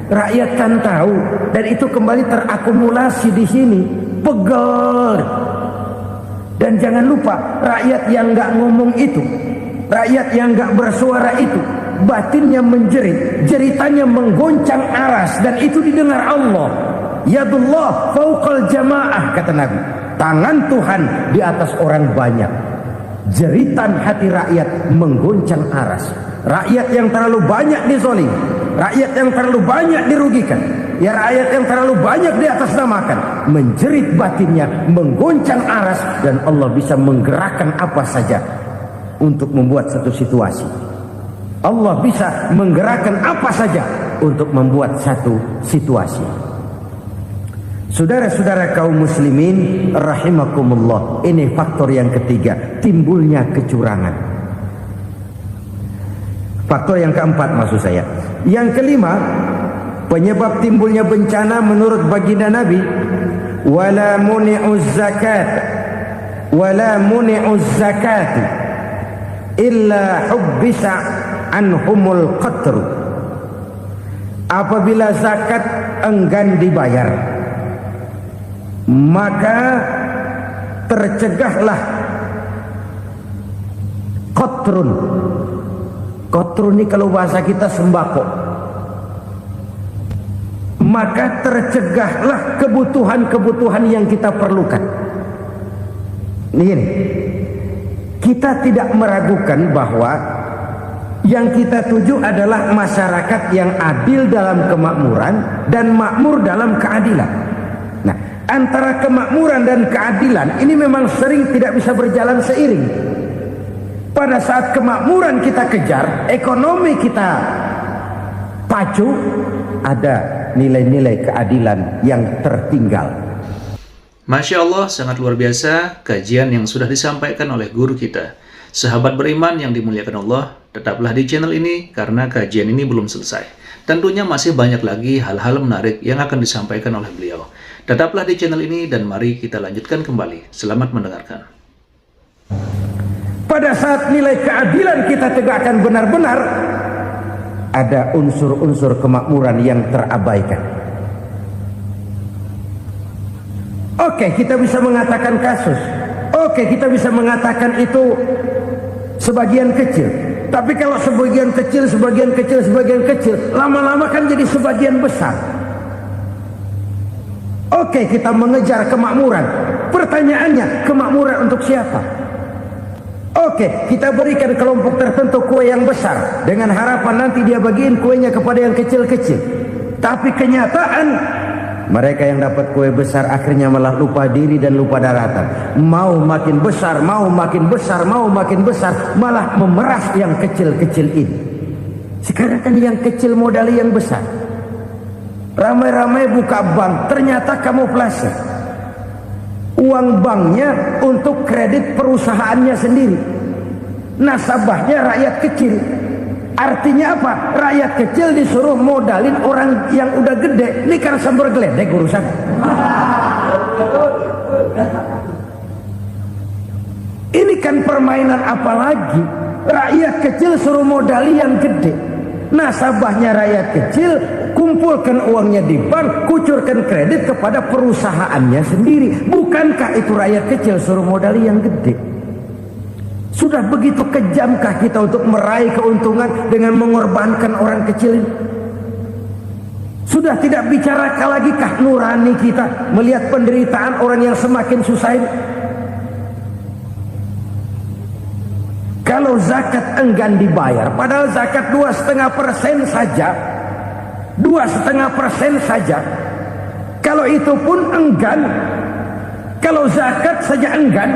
rakyat kan tahu, dan itu kembali terakumulasi di sini, pegel. Dan jangan lupa, rakyat yang nggak ngomong itu, rakyat yang nggak bersuara itu, batinnya menjerit, jeritannya menggoncang aras, dan itu didengar Allah. Yadullah fauqal jamaah, kata Nabi, tangan Tuhan di atas orang banyak. Jeritan hati rakyat menggoncang aras. Rakyat yang terlalu banyak dizolim, rakyat yang terlalu banyak dirugikan, ya rakyat yang terlalu banyak di atas namakan, menjerit batinnya, menggoncang aras, dan Allah bisa menggerakkan apa saja untuk membuat satu situasi. Allah bisa menggerakkan apa saja untuk membuat satu situasi. Saudara-saudara kaum muslimin rahimakumullah, ini faktor yang ketiga, timbulnya kecurangan. Faktor yang keempat maksud saya. Yang kelima, penyebab timbulnya bencana menurut baginda Nabi, wala muni'uz zakat wala muni'uz zakat illa hubbisa anhumul qatru. Apabila zakat enggan dibayar, maka tercegahlah qatrun. Qatrun ini kalau bahasa kita sembako. maka tercegahlah kebutuhan-kebutuhan yang kita perlukan. Ini, kita tidak meragukan bahwa yang kita tuju adalah masyarakat yang adil dalam kemakmuran dan makmur dalam keadilan. Nah, antara kemakmuran dan keadilan ini memang sering tidak bisa berjalan seiring. Pada saat kemakmuran kita kejar, ekonomi kita pacu, ada nilai-nilai keadilan yang tertinggal. Masya Allah, sangat luar biasa kajian yang sudah disampaikan oleh guru kita. Sahabat beriman yang dimuliakan Allah, tetaplah di channel ini karena kajian ini belum selesai. Tentunya masih banyak lagi hal-hal menarik yang akan disampaikan oleh beliau. Tetaplah di channel ini dan mari kita lanjutkan kembali. Selamat mendengarkan. Pada saat nilai keadilan kita tegakkan benar-benar, ada unsur-unsur kemakmuran yang terabaikan. Oke, kita bisa mengatakan kasus. Oke, kita bisa mengatakan itu sebagian kecil. Tapi kalau sebagian kecil, lama-lama kan jadi sebagian besar. Oke, kita mengejar kemakmuran. Pertanyaannya, kemakmuran untuk siapa? Oke, kita berikan kelompok tertentu kue yang besar dengan harapan nanti dia bagiin kuenya kepada yang kecil-kecil. Tapi kenyataan, mereka yang dapat kue besar akhirnya malah lupa diri dan lupa daratan. Mau makin besar, malah memeras yang kecil-kecil ini. Sekarang kan yang kecil modali yang besar. Ramai-ramai buka bank, ternyata kamuflase. Uang banknya untuk kredit perusahaannya sendiri. Nasabahnya rakyat kecil. Artinya apa? Rakyat kecil disuruh modalin orang yang udah gede. Ini kan sambal geledek urusan. Ini kan permainan apa lagi? Rakyat kecil suruh modali yang gede. Nasabahnya rakyat kecil, kumpulkan uangnya di bank, kucurkan kredit kepada perusahaannya sendiri. Bukankah itu rakyat kecil suruh modali yang gede? Sudah begitu kejamkah kita untuk meraih keuntungan dengan mengorbankan orang kecil ini? Sudah tidak bicara lagi kah nurani kita melihat penderitaan orang yang semakin susah ini? Kalau zakat enggan dibayar, padahal zakat 2,5% saja, 2,5% saja. Kalau itu pun enggan, kalau zakat saja enggan,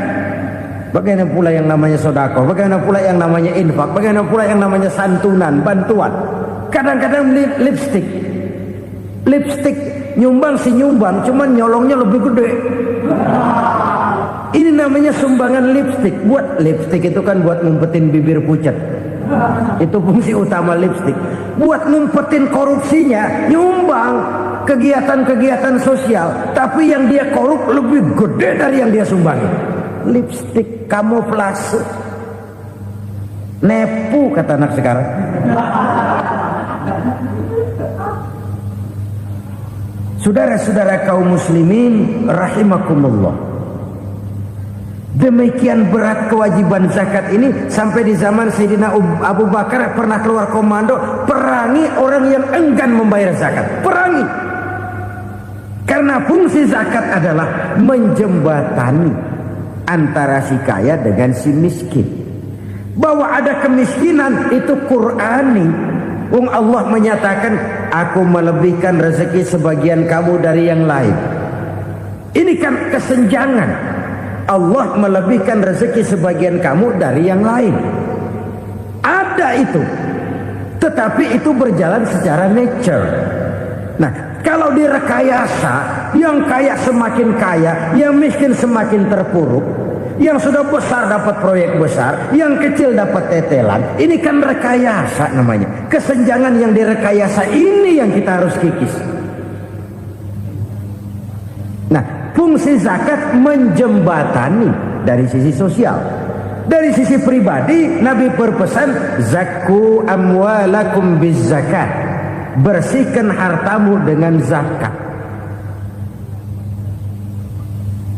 bagaimana pula yang namanya sedekah, bagaimana pula yang namanya infak, bagaimana pula yang namanya santunan, bantuan. Kadang-kadang lipstick nyumbang si nyumbang, cuman nyolongnya lebih gede. Ini namanya sumbangan lipstick. Buat lipstick itu kan buat ngumpetin bibir pucat. Itu fungsi utama lipstick. Buat ngumpetin korupsinya, nyumbang kegiatan-kegiatan sosial. Tapi yang dia korup lebih gede dari yang dia sumbangi. Lipstick kamuflase. Nepu kata anak sekarang. Saudara-saudara kaum muslimin rahimakumullah. Demikian berat kewajiban zakat ini sampai di zaman Sayyidina Abu Bakar pernah keluar komando perangi orang yang enggan membayar zakat. Perangi. Karena fungsi zakat adalah menjembatani antara si kaya dengan si miskin. Bahwa ada kemiskinan itu Qur'ani. Allah menyatakan, aku melebihkan rezeki sebagian kamu dari yang lain. Ini kan kesenjangan. Allah melebihkan rezeki sebagian kamu dari yang lain. Ada itu. Tetapi itu berjalan secara nature. Nah, kalau direkayasa, yang kaya semakin kaya, yang miskin semakin terpuruk, yang sudah besar dapat proyek besar, yang kecil dapat tetelan. Ini kan rekayasa namanya. Kesenjangan yang direkayasa ini yang kita harus kikis. Nah, fungsi zakat menjembatani dari sisi sosial. Dari sisi pribadi, Nabi berpesan, zakku amwalakum biz zakat. Bersihkan hartamu dengan zakat.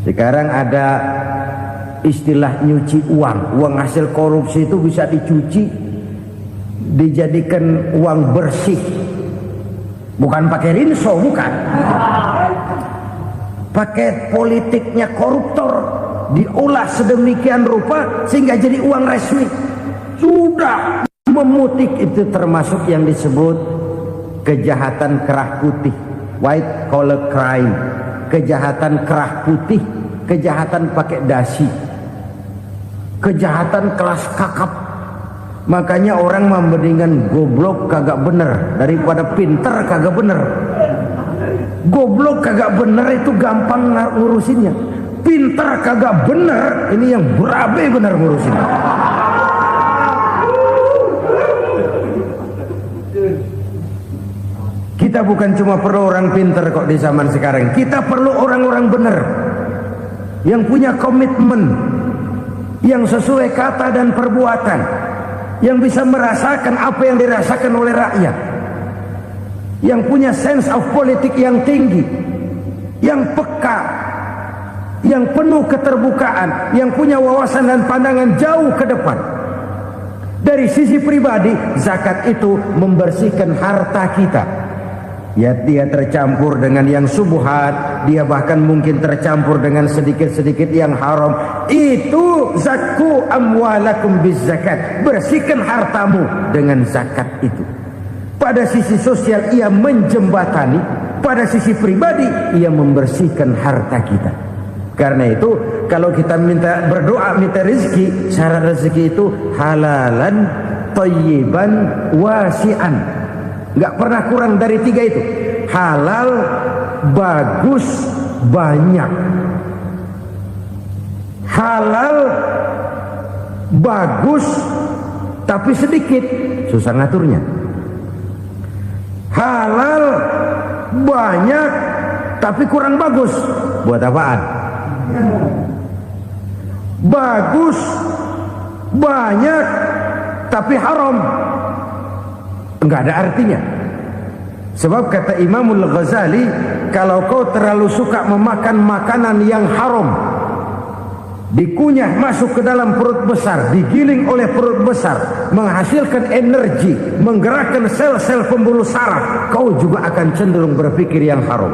Sekarang ada istilah nyuci uang. Uang hasil korupsi itu bisa dicuci, dijadikan uang bersih. Bukan pakai rinso, bukan. Pakai politiknya koruptor, diolah sedemikian rupa sehingga jadi uang resmi. Sudah memutik, itu termasuk yang disebut kejahatan kerah putih, white collar crime, kejahatan kerah putih, kejahatan pakai dasi, kejahatan kelas kakap. Makanya orang mendingan goblok kagak bener daripada pinter kagak bener. Goblok kagak bener itu gampang ngurusinnya, pinter kagak bener ini yang berabe bener ngurusinnya. Kita bukan cuma perlu orang pinter kok di zaman sekarang, kita perlu orang-orang bener yang punya komitmen, yang sesuai kata dan perbuatan, yang bisa merasakan apa yang dirasakan oleh rakyat, yang punya sense of politik yang tinggi, yang peka, yang penuh keterbukaan, yang punya wawasan dan pandangan jauh ke depan. Dari sisi pribadi, zakat itu membersihkan harta kita. Ya, dia tercampur dengan yang subuhat, dia bahkan mungkin tercampur dengan sedikit-sedikit yang haram. Itu zakku amwalakum bizzakat. Bersihkan hartamu dengan zakat itu. Pada sisi sosial ia menjembatani, pada sisi pribadi ia membersihkan harta kita. Karena itu kalau kita minta berdoa minta rezeki, syarat rezeki itu halalan thayyiban wasi'an. Nggak pernah kurang dari 3 itu. Halal, bagus, banyak. Halal, bagus, tapi sedikit, susah ngaturnya. Halal, banyak, tapi kurang bagus. Buat apaan? Bagus, banyak, tapi haram. Enggak ada artinya. Sebab kata Imamul Ghazali, kalau kau terlalu suka memakan makanan yang haram, dikunyah masuk ke dalam perut besar, digiling oleh perut besar, menghasilkan energi, menggerakkan sel-sel pembuluh saraf, kau juga akan cenderung berpikir yang haram.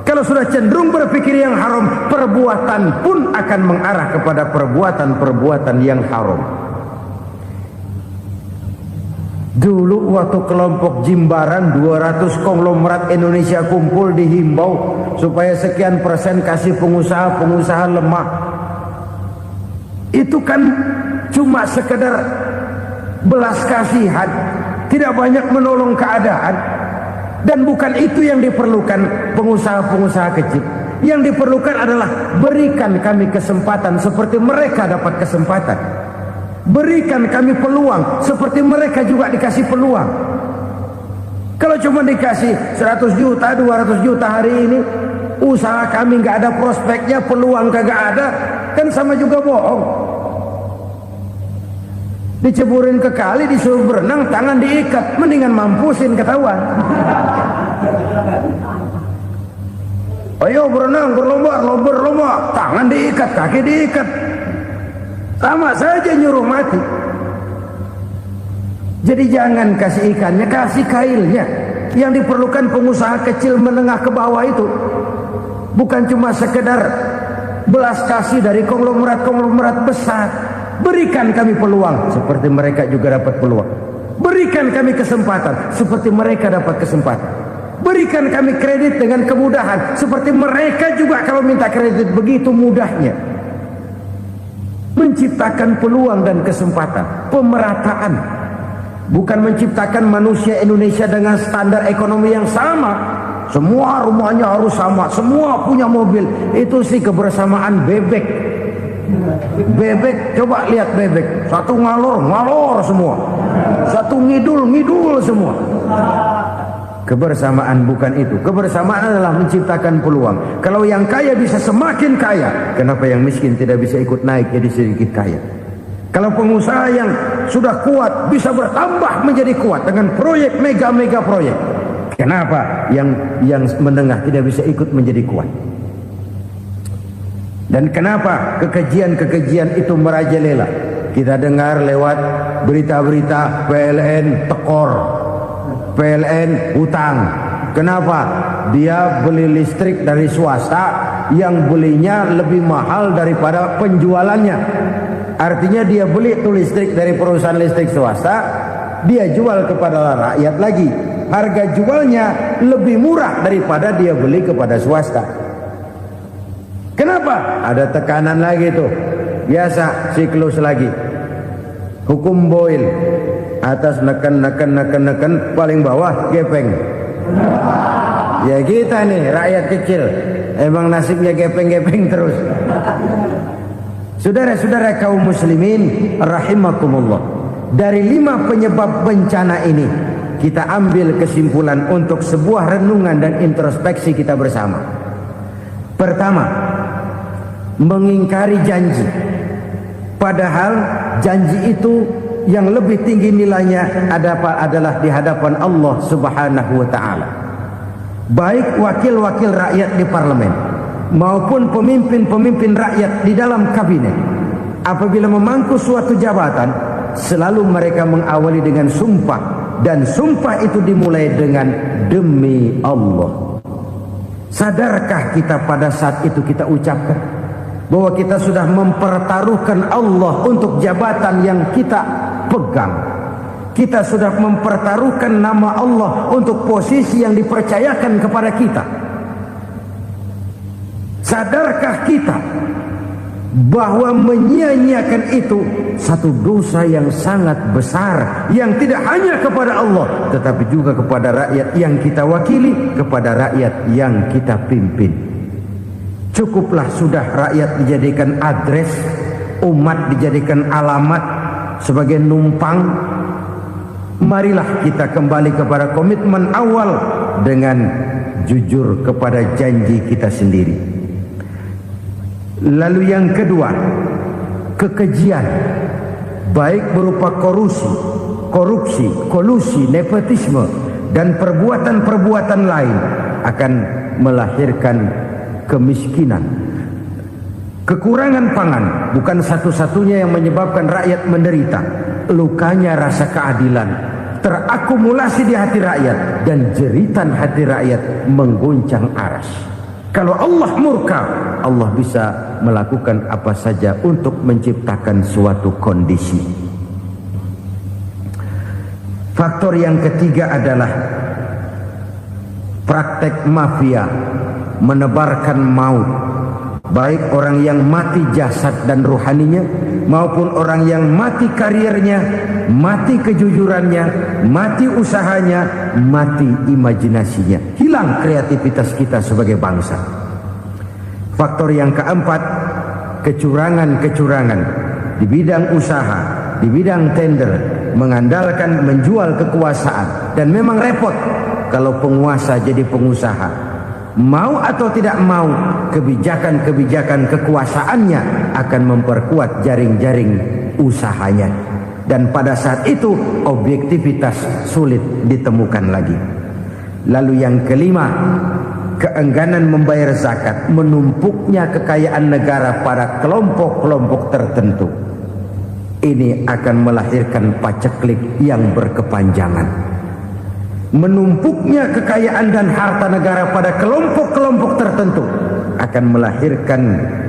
Kalau sudah cenderung berpikir yang haram, perbuatan pun akan mengarah kepada perbuatan-perbuatan yang haram. Dulu waktu kelompok Jimbaran 200 konglomerat Indonesia kumpul dihimbau supaya sekian persen kasih pengusaha-pengusaha lemah. Itu kan cuma sekedar belas kasihan, tidak banyak menolong keadaan. Dan bukan itu yang diperlukan pengusaha-pengusaha kecil. Yang diperlukan adalah berikan kami kesempatan seperti mereka dapat kesempatan. Berikan kami peluang seperti mereka juga dikasih peluang. Kalau cuma dikasih 100 juta, 200 juta hari ini, usaha kami nggak ada prospeknya, peluang kagak ada, kan sama juga bohong. Diceburin ke kali, disuruh berenang, tangan diikat, mendingan mampusin ketahuan. Ayo berenang, berlomba, tangan diikat, kaki diikat, sama saja nyuruh mati. Jadi jangan kasih ikannya, kasih kailnya. Yang diperlukan pengusaha kecil menengah ke bawah itu bukan cuma sekedar belas kasih dari konglomerat-konglomerat besar. Berikan kami peluang seperti mereka juga dapat peluang. Berikan kami kesempatan seperti mereka dapat kesempatan. Berikan kami kredit dengan kemudahan seperti mereka juga kalau minta kredit begitu mudahnya. Menciptakan peluang dan kesempatan, pemerataan, bukan menciptakan manusia Indonesia dengan standar ekonomi yang sama. Semua rumahnya harus sama, semua punya mobil. Itu sih kebersamaan bebek. Bebek, coba lihat bebek, satu ngalor semua, satu ngidul semua. Kebersamaan bukan itu. Kebersamaan adalah menciptakan peluang. Kalau yang kaya bisa semakin kaya, kenapa yang miskin tidak bisa ikut naik jadi sedikit kaya? Kalau pengusaha yang sudah kuat bisa bertambah menjadi kuat dengan proyek mega proyek, kenapa yang menengah tidak bisa ikut menjadi kuat? Dan kenapa kekejian itu merajalela? Kita dengar lewat berita-berita PLN tekor, PLN utang, Kenapa? Dia beli listrik dari swasta yang belinya lebih mahal daripada penjualannya. Artinya dia beli itu listrik dari perusahaan listrik swasta, dia jual kepada rakyat lagi. Harga jualnya lebih murah daripada dia beli kepada swasta. Kenapa? Ada tekanan lagi tuh. Biasa siklus lagi. Hukum Boyle. Atas neken paling bawah gepeng. Ya kita nih rakyat kecil, emang nasibnya gepeng-gepeng terus. Saudara-saudara kaum muslimin rahimakumullah, dari 5 penyebab bencana ini kita ambil kesimpulan untuk sebuah renungan dan introspeksi kita bersama. Pertama, mengingkari janji, padahal janji itu yang lebih tinggi nilainya adalah di hadapan Allah Subhanahu wa ta'ala. Baik wakil-wakil rakyat di parlemen maupun pemimpin-pemimpin rakyat di dalam kabinet, apabila memangku suatu jabatan, selalu mereka mengawali dengan sumpah, dan sumpah itu dimulai dengan demi Allah. Sadarkah kita pada saat itu kita ucapkan bahwa kita sudah mempertaruhkan Allah untuk jabatan yang kita pegang? Kita sudah mempertaruhkan nama Allah untuk posisi yang dipercayakan kepada kita. Sadarkah kita bahwa menyia-nyiakan itu satu dosa yang sangat besar, yang tidak hanya kepada Allah tetapi juga kepada rakyat yang kita wakili, kepada rakyat yang kita pimpin. Cukuplah sudah rakyat dijadikan adres, umat dijadikan alamat sebagai numpang. Marilah kita kembali kepada komitmen awal dengan jujur kepada janji kita sendiri. Lalu yang kedua, kekejian, baik berupa korupsi, kolusi, nepotisme, dan perbuatan-perbuatan lain akan melahirkan kemiskinan. Kekurangan pangan bukan satu-satunya yang menyebabkan rakyat menderita. Lukanya rasa keadilan terakumulasi di hati rakyat, dan jeritan hati rakyat mengguncang aras. Kalau Allah murka, Allah bisa melakukan apa saja untuk menciptakan suatu kondisi. Faktor yang ketiga adalah praktek mafia menebarkan maut, baik orang yang mati jasad dan rohaninya maupun orang yang mati karirnya, mati kejujurannya, mati usahanya, mati imajinasinya. Hilang kreativitas kita sebagai bangsa. Faktor yang keempat, kecurangan-kecurangan di bidang usaha, di bidang tender, mengandalkan menjual kekuasaan. Dan memang repot kalau penguasa jadi pengusaha. Mau atau tidak mau, kebijakan-kebijakan kekuasaannya akan memperkuat jaring-jaring usahanya. Dan pada saat itu objektivitas sulit ditemukan lagi. Lalu yang kelima, keengganan membayar zakat, menumpuknya kekayaan negara pada kelompok-kelompok tertentu. Ini akan melahirkan paceklik yang berkepanjangan. Menumpuknya kekayaan dan harta negara pada kelompok-kelompok tertentu akan melahirkan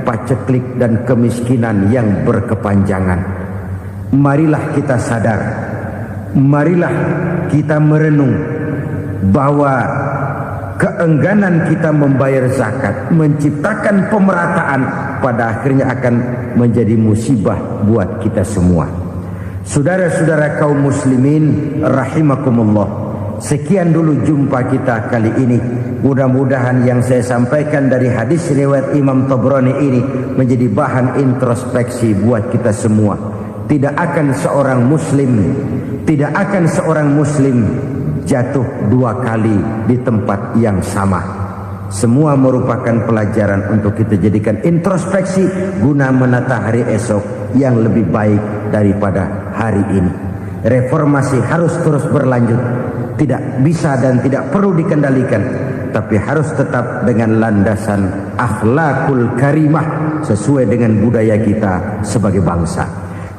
paceklik dan kemiskinan yang berkepanjangan. Marilah kita sadar, marilah kita merenung bahwa keengganan kita membayar zakat, menciptakan pemerataan, pada akhirnya akan menjadi musibah buat kita semua. Saudara-saudara kaum muslimin rahimakumullah, sekian dulu jumpa kita kali ini. Mudah-mudahan yang saya sampaikan dari hadis riwayat Imam Tabrani ini menjadi bahan introspeksi buat kita semua. Tidak akan seorang muslim jatuh 2 kali di tempat yang sama. Semua merupakan pelajaran untuk kita jadikan introspeksi guna menata hari esok yang lebih baik daripada hari ini. Reformasi harus terus berlanjut, tidak bisa dan tidak perlu dikendalikan, tapi harus tetap dengan landasan akhlakul karimah sesuai dengan budaya kita sebagai bangsa.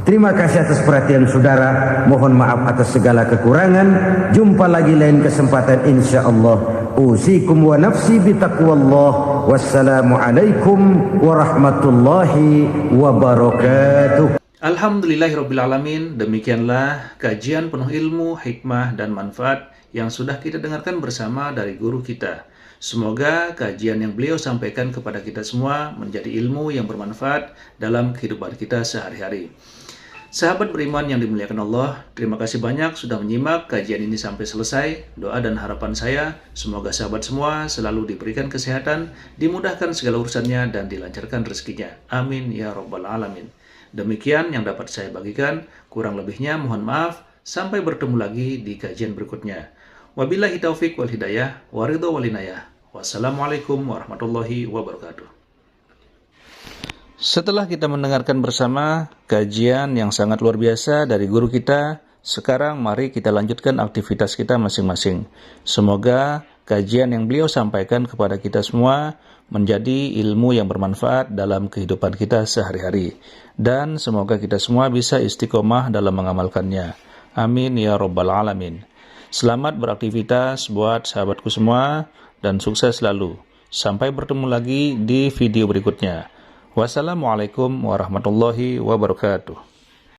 Terima kasih atas perhatian saudara. Mohon maaf atas segala kekurangan. Jumpa lagi lain kesempatan insyaallah. Usikum wa nafsi bitaqwallah. Wassalamualaikum warahmatullahi wabarakatuh. Alhamdulillahirrabbilalamin. Demikianlah kajian penuh ilmu, hikmah, dan manfaat yang sudah kita dengarkan bersama dari guru kita. Semoga kajian yang beliau sampaikan kepada kita semua menjadi ilmu yang bermanfaat dalam kehidupan kita sehari-hari. Sahabat beriman yang dimuliakan Allah, terima kasih banyak sudah menyimak kajian ini sampai selesai. Doa dan harapan saya, semoga sahabat semua selalu diberikan kesehatan, dimudahkan segala urusannya, dan dilancarkan rezekinya. Amin ya rabbal alamin. Demikian yang dapat saya bagikan, kurang lebihnya mohon maaf. Sampai bertemu lagi di kajian berikutnya. Wabillahi taufik wal hidayah, waridho wal inayah. Wassalamualaikum warahmatullahi wabarakatuh. Setelah kita mendengarkan bersama kajian yang sangat luar biasa dari guru kita, sekarang mari kita lanjutkan aktivitas kita masing-masing. Semoga kajian yang beliau sampaikan kepada kita semua menjadi ilmu yang bermanfaat dalam kehidupan kita sehari-hari. Dan semoga kita semua bisa istiqomah dalam mengamalkannya. Amin ya rabbal alamin. Selamat beraktivitas buat sahabatku semua dan sukses selalu. Sampai bertemu lagi di video berikutnya. Wassalamualaikum warahmatullahi wabarakatuh.